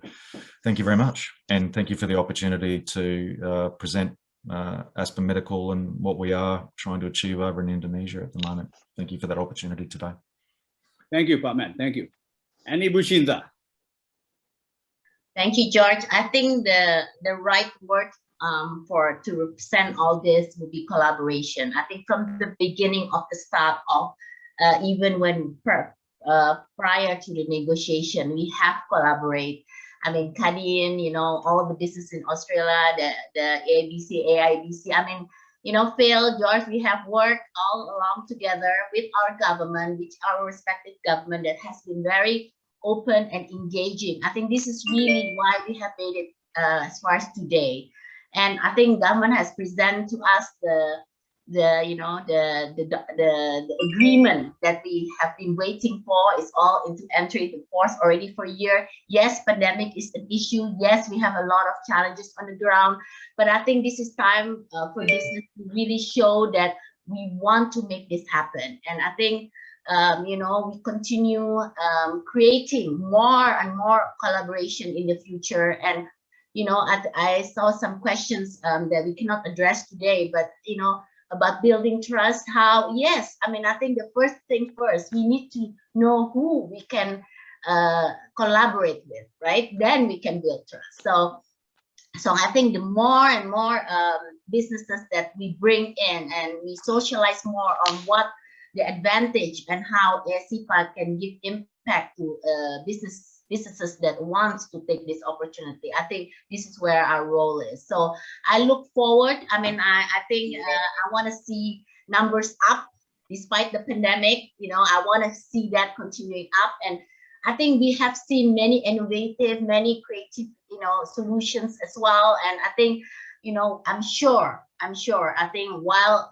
Speaker 7: thank you very much. And thank you for the opportunity to present Aspen Medical and what we are trying to achieve over in Indonesia at the moment. Thank you for that opportunity today.
Speaker 1: Thank you, Pak Man. Thank you. And Ibu Shinta.
Speaker 6: Thank you, George. I think the right word to represent all this will be collaboration. I think from the beginning of the start of even when prior to the negotiation, we have collaborate. I mean, Kadin, you know, all the business in Australia, the AIBC. I mean, you know, Phil, George, we have worked all along together with our government, with our respective government that has been very open and engaging. I think this is really why we have made it as far as today. And I think government has presented to us the agreement that we have been waiting for is all into entry into force already for a year. Yes, pandemic is an issue. Yes, we have a lot of challenges on the ground, but I think this is time for business to really show that we want to make this happen. And I think you know, we continue creating more and more collaboration in the future. And you know, I saw some questions that we cannot address today, but you know, about building trust. How? Yes, I mean, I think the first thing first, we need to know who we can collaborate with, right? Then we can build trust. So I think the more and more businesses that we bring in and we socialize more on what the advantage and how IA-CEPA can give impact to businesses that wants to take this opportunity. I think this is where our role is. So I look forward. I mean, I think I want to see numbers up despite the pandemic. You know, I want to see that continuing up. And I think we have seen many innovative, many creative, you know, solutions as well. And I think, you know, I'm sure, I think while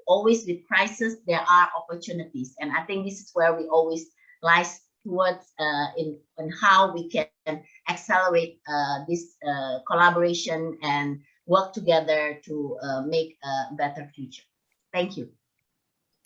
Speaker 6: always with crisis, there are opportunities. And I think this is where we always lies towards in how we can accelerate this collaboration and work together to make a better future. Thank you.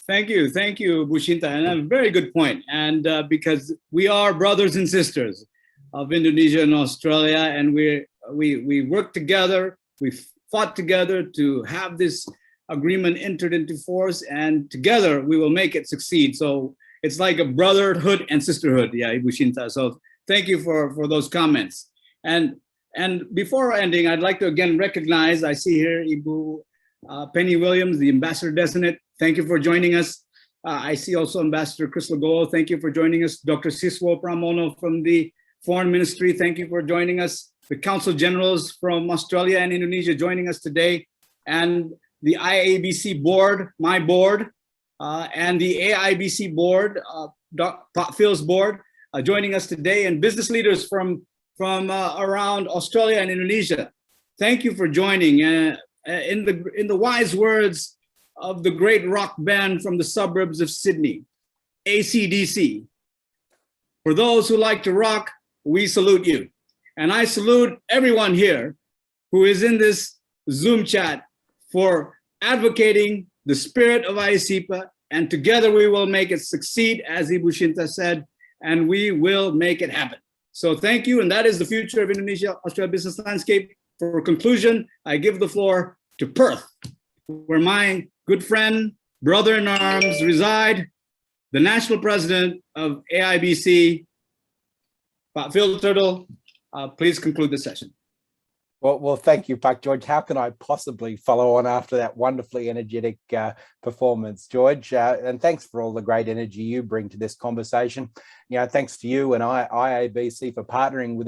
Speaker 1: Thank you, Bushinta, and a very good point. And because we are brothers and sisters of Indonesia and Australia, and we work together, we fought together to have this agreement entered into force, and together we will make it succeed. So it's like a brotherhood and sisterhood, yeah, Ibu Shinta. So thank you for those comments. And before ending, I'd like to again recognize, I see here Ibu Penny Williams, the ambassador designate. Thank you for joining us. I see also Ambassador Chris Lagoa. Thank you for joining us. Dr. Siswo Pramono from the Foreign Ministry. Thank you for joining us. The Council Generals from Australia and Indonesia joining us today. And the IABC board, my board, and the AIBC board, Phil's board, joining us today, and business leaders from around Australia and Indonesia. Thank you for joining. In the wise words of the great rock band from the suburbs of Sydney, AC/DC. For those who like to rock, we salute you. And I salute everyone here who is in this Zoom chat for advocating the spirit of IA-CEPA, and together we will make it succeed, as Ibu Shinta said, and we will make it happen. So thank you, and that is the future of Indonesia-Australia business landscape. For conclusion, I give the floor to Perth, where my good friend, brother in arms reside, the national president of AIBC, Phil Turtle. Please conclude the session.
Speaker 2: Well, thank you, Pak George. How can I possibly follow on after that wonderfully energetic performance, George? And thanks for all the great energy you bring to this conversation. You know, thanks to you and IABC for partnering with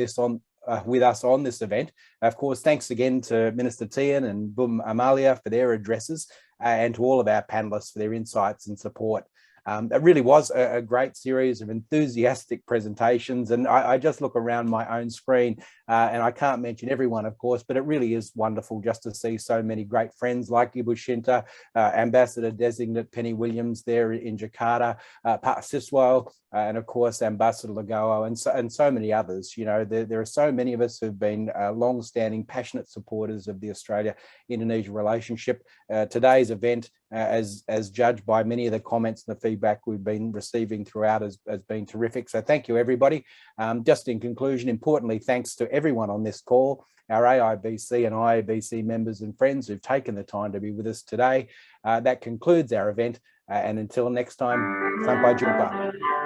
Speaker 2: us on this event. Of course, thanks again to Minister Tien and Bum Amalia for their addresses, and to all of our panelists for their insights and support. It really was a great series of enthusiastic presentations, and I just look around my own screen and I can't mention everyone, of course, but it really is wonderful just to see so many great friends like Ibu Shinta, Ambassador Designate Penny Williams there in Jakarta, Pak Siswo, and of course Ambassador Lagoa, and so many others. You know, there are so many of us who've been long-standing, passionate supporters of the Australia-Indonesia relationship. Today's event as judged by many of the comments and the feedback we've been receiving throughout has been terrific. So thank you, everybody. Just in conclusion, importantly, thanks to everyone on this call, our AIBC and IABC members and friends who've taken the time to be with us today. That concludes our event. And until next time, Sampai Jumpa.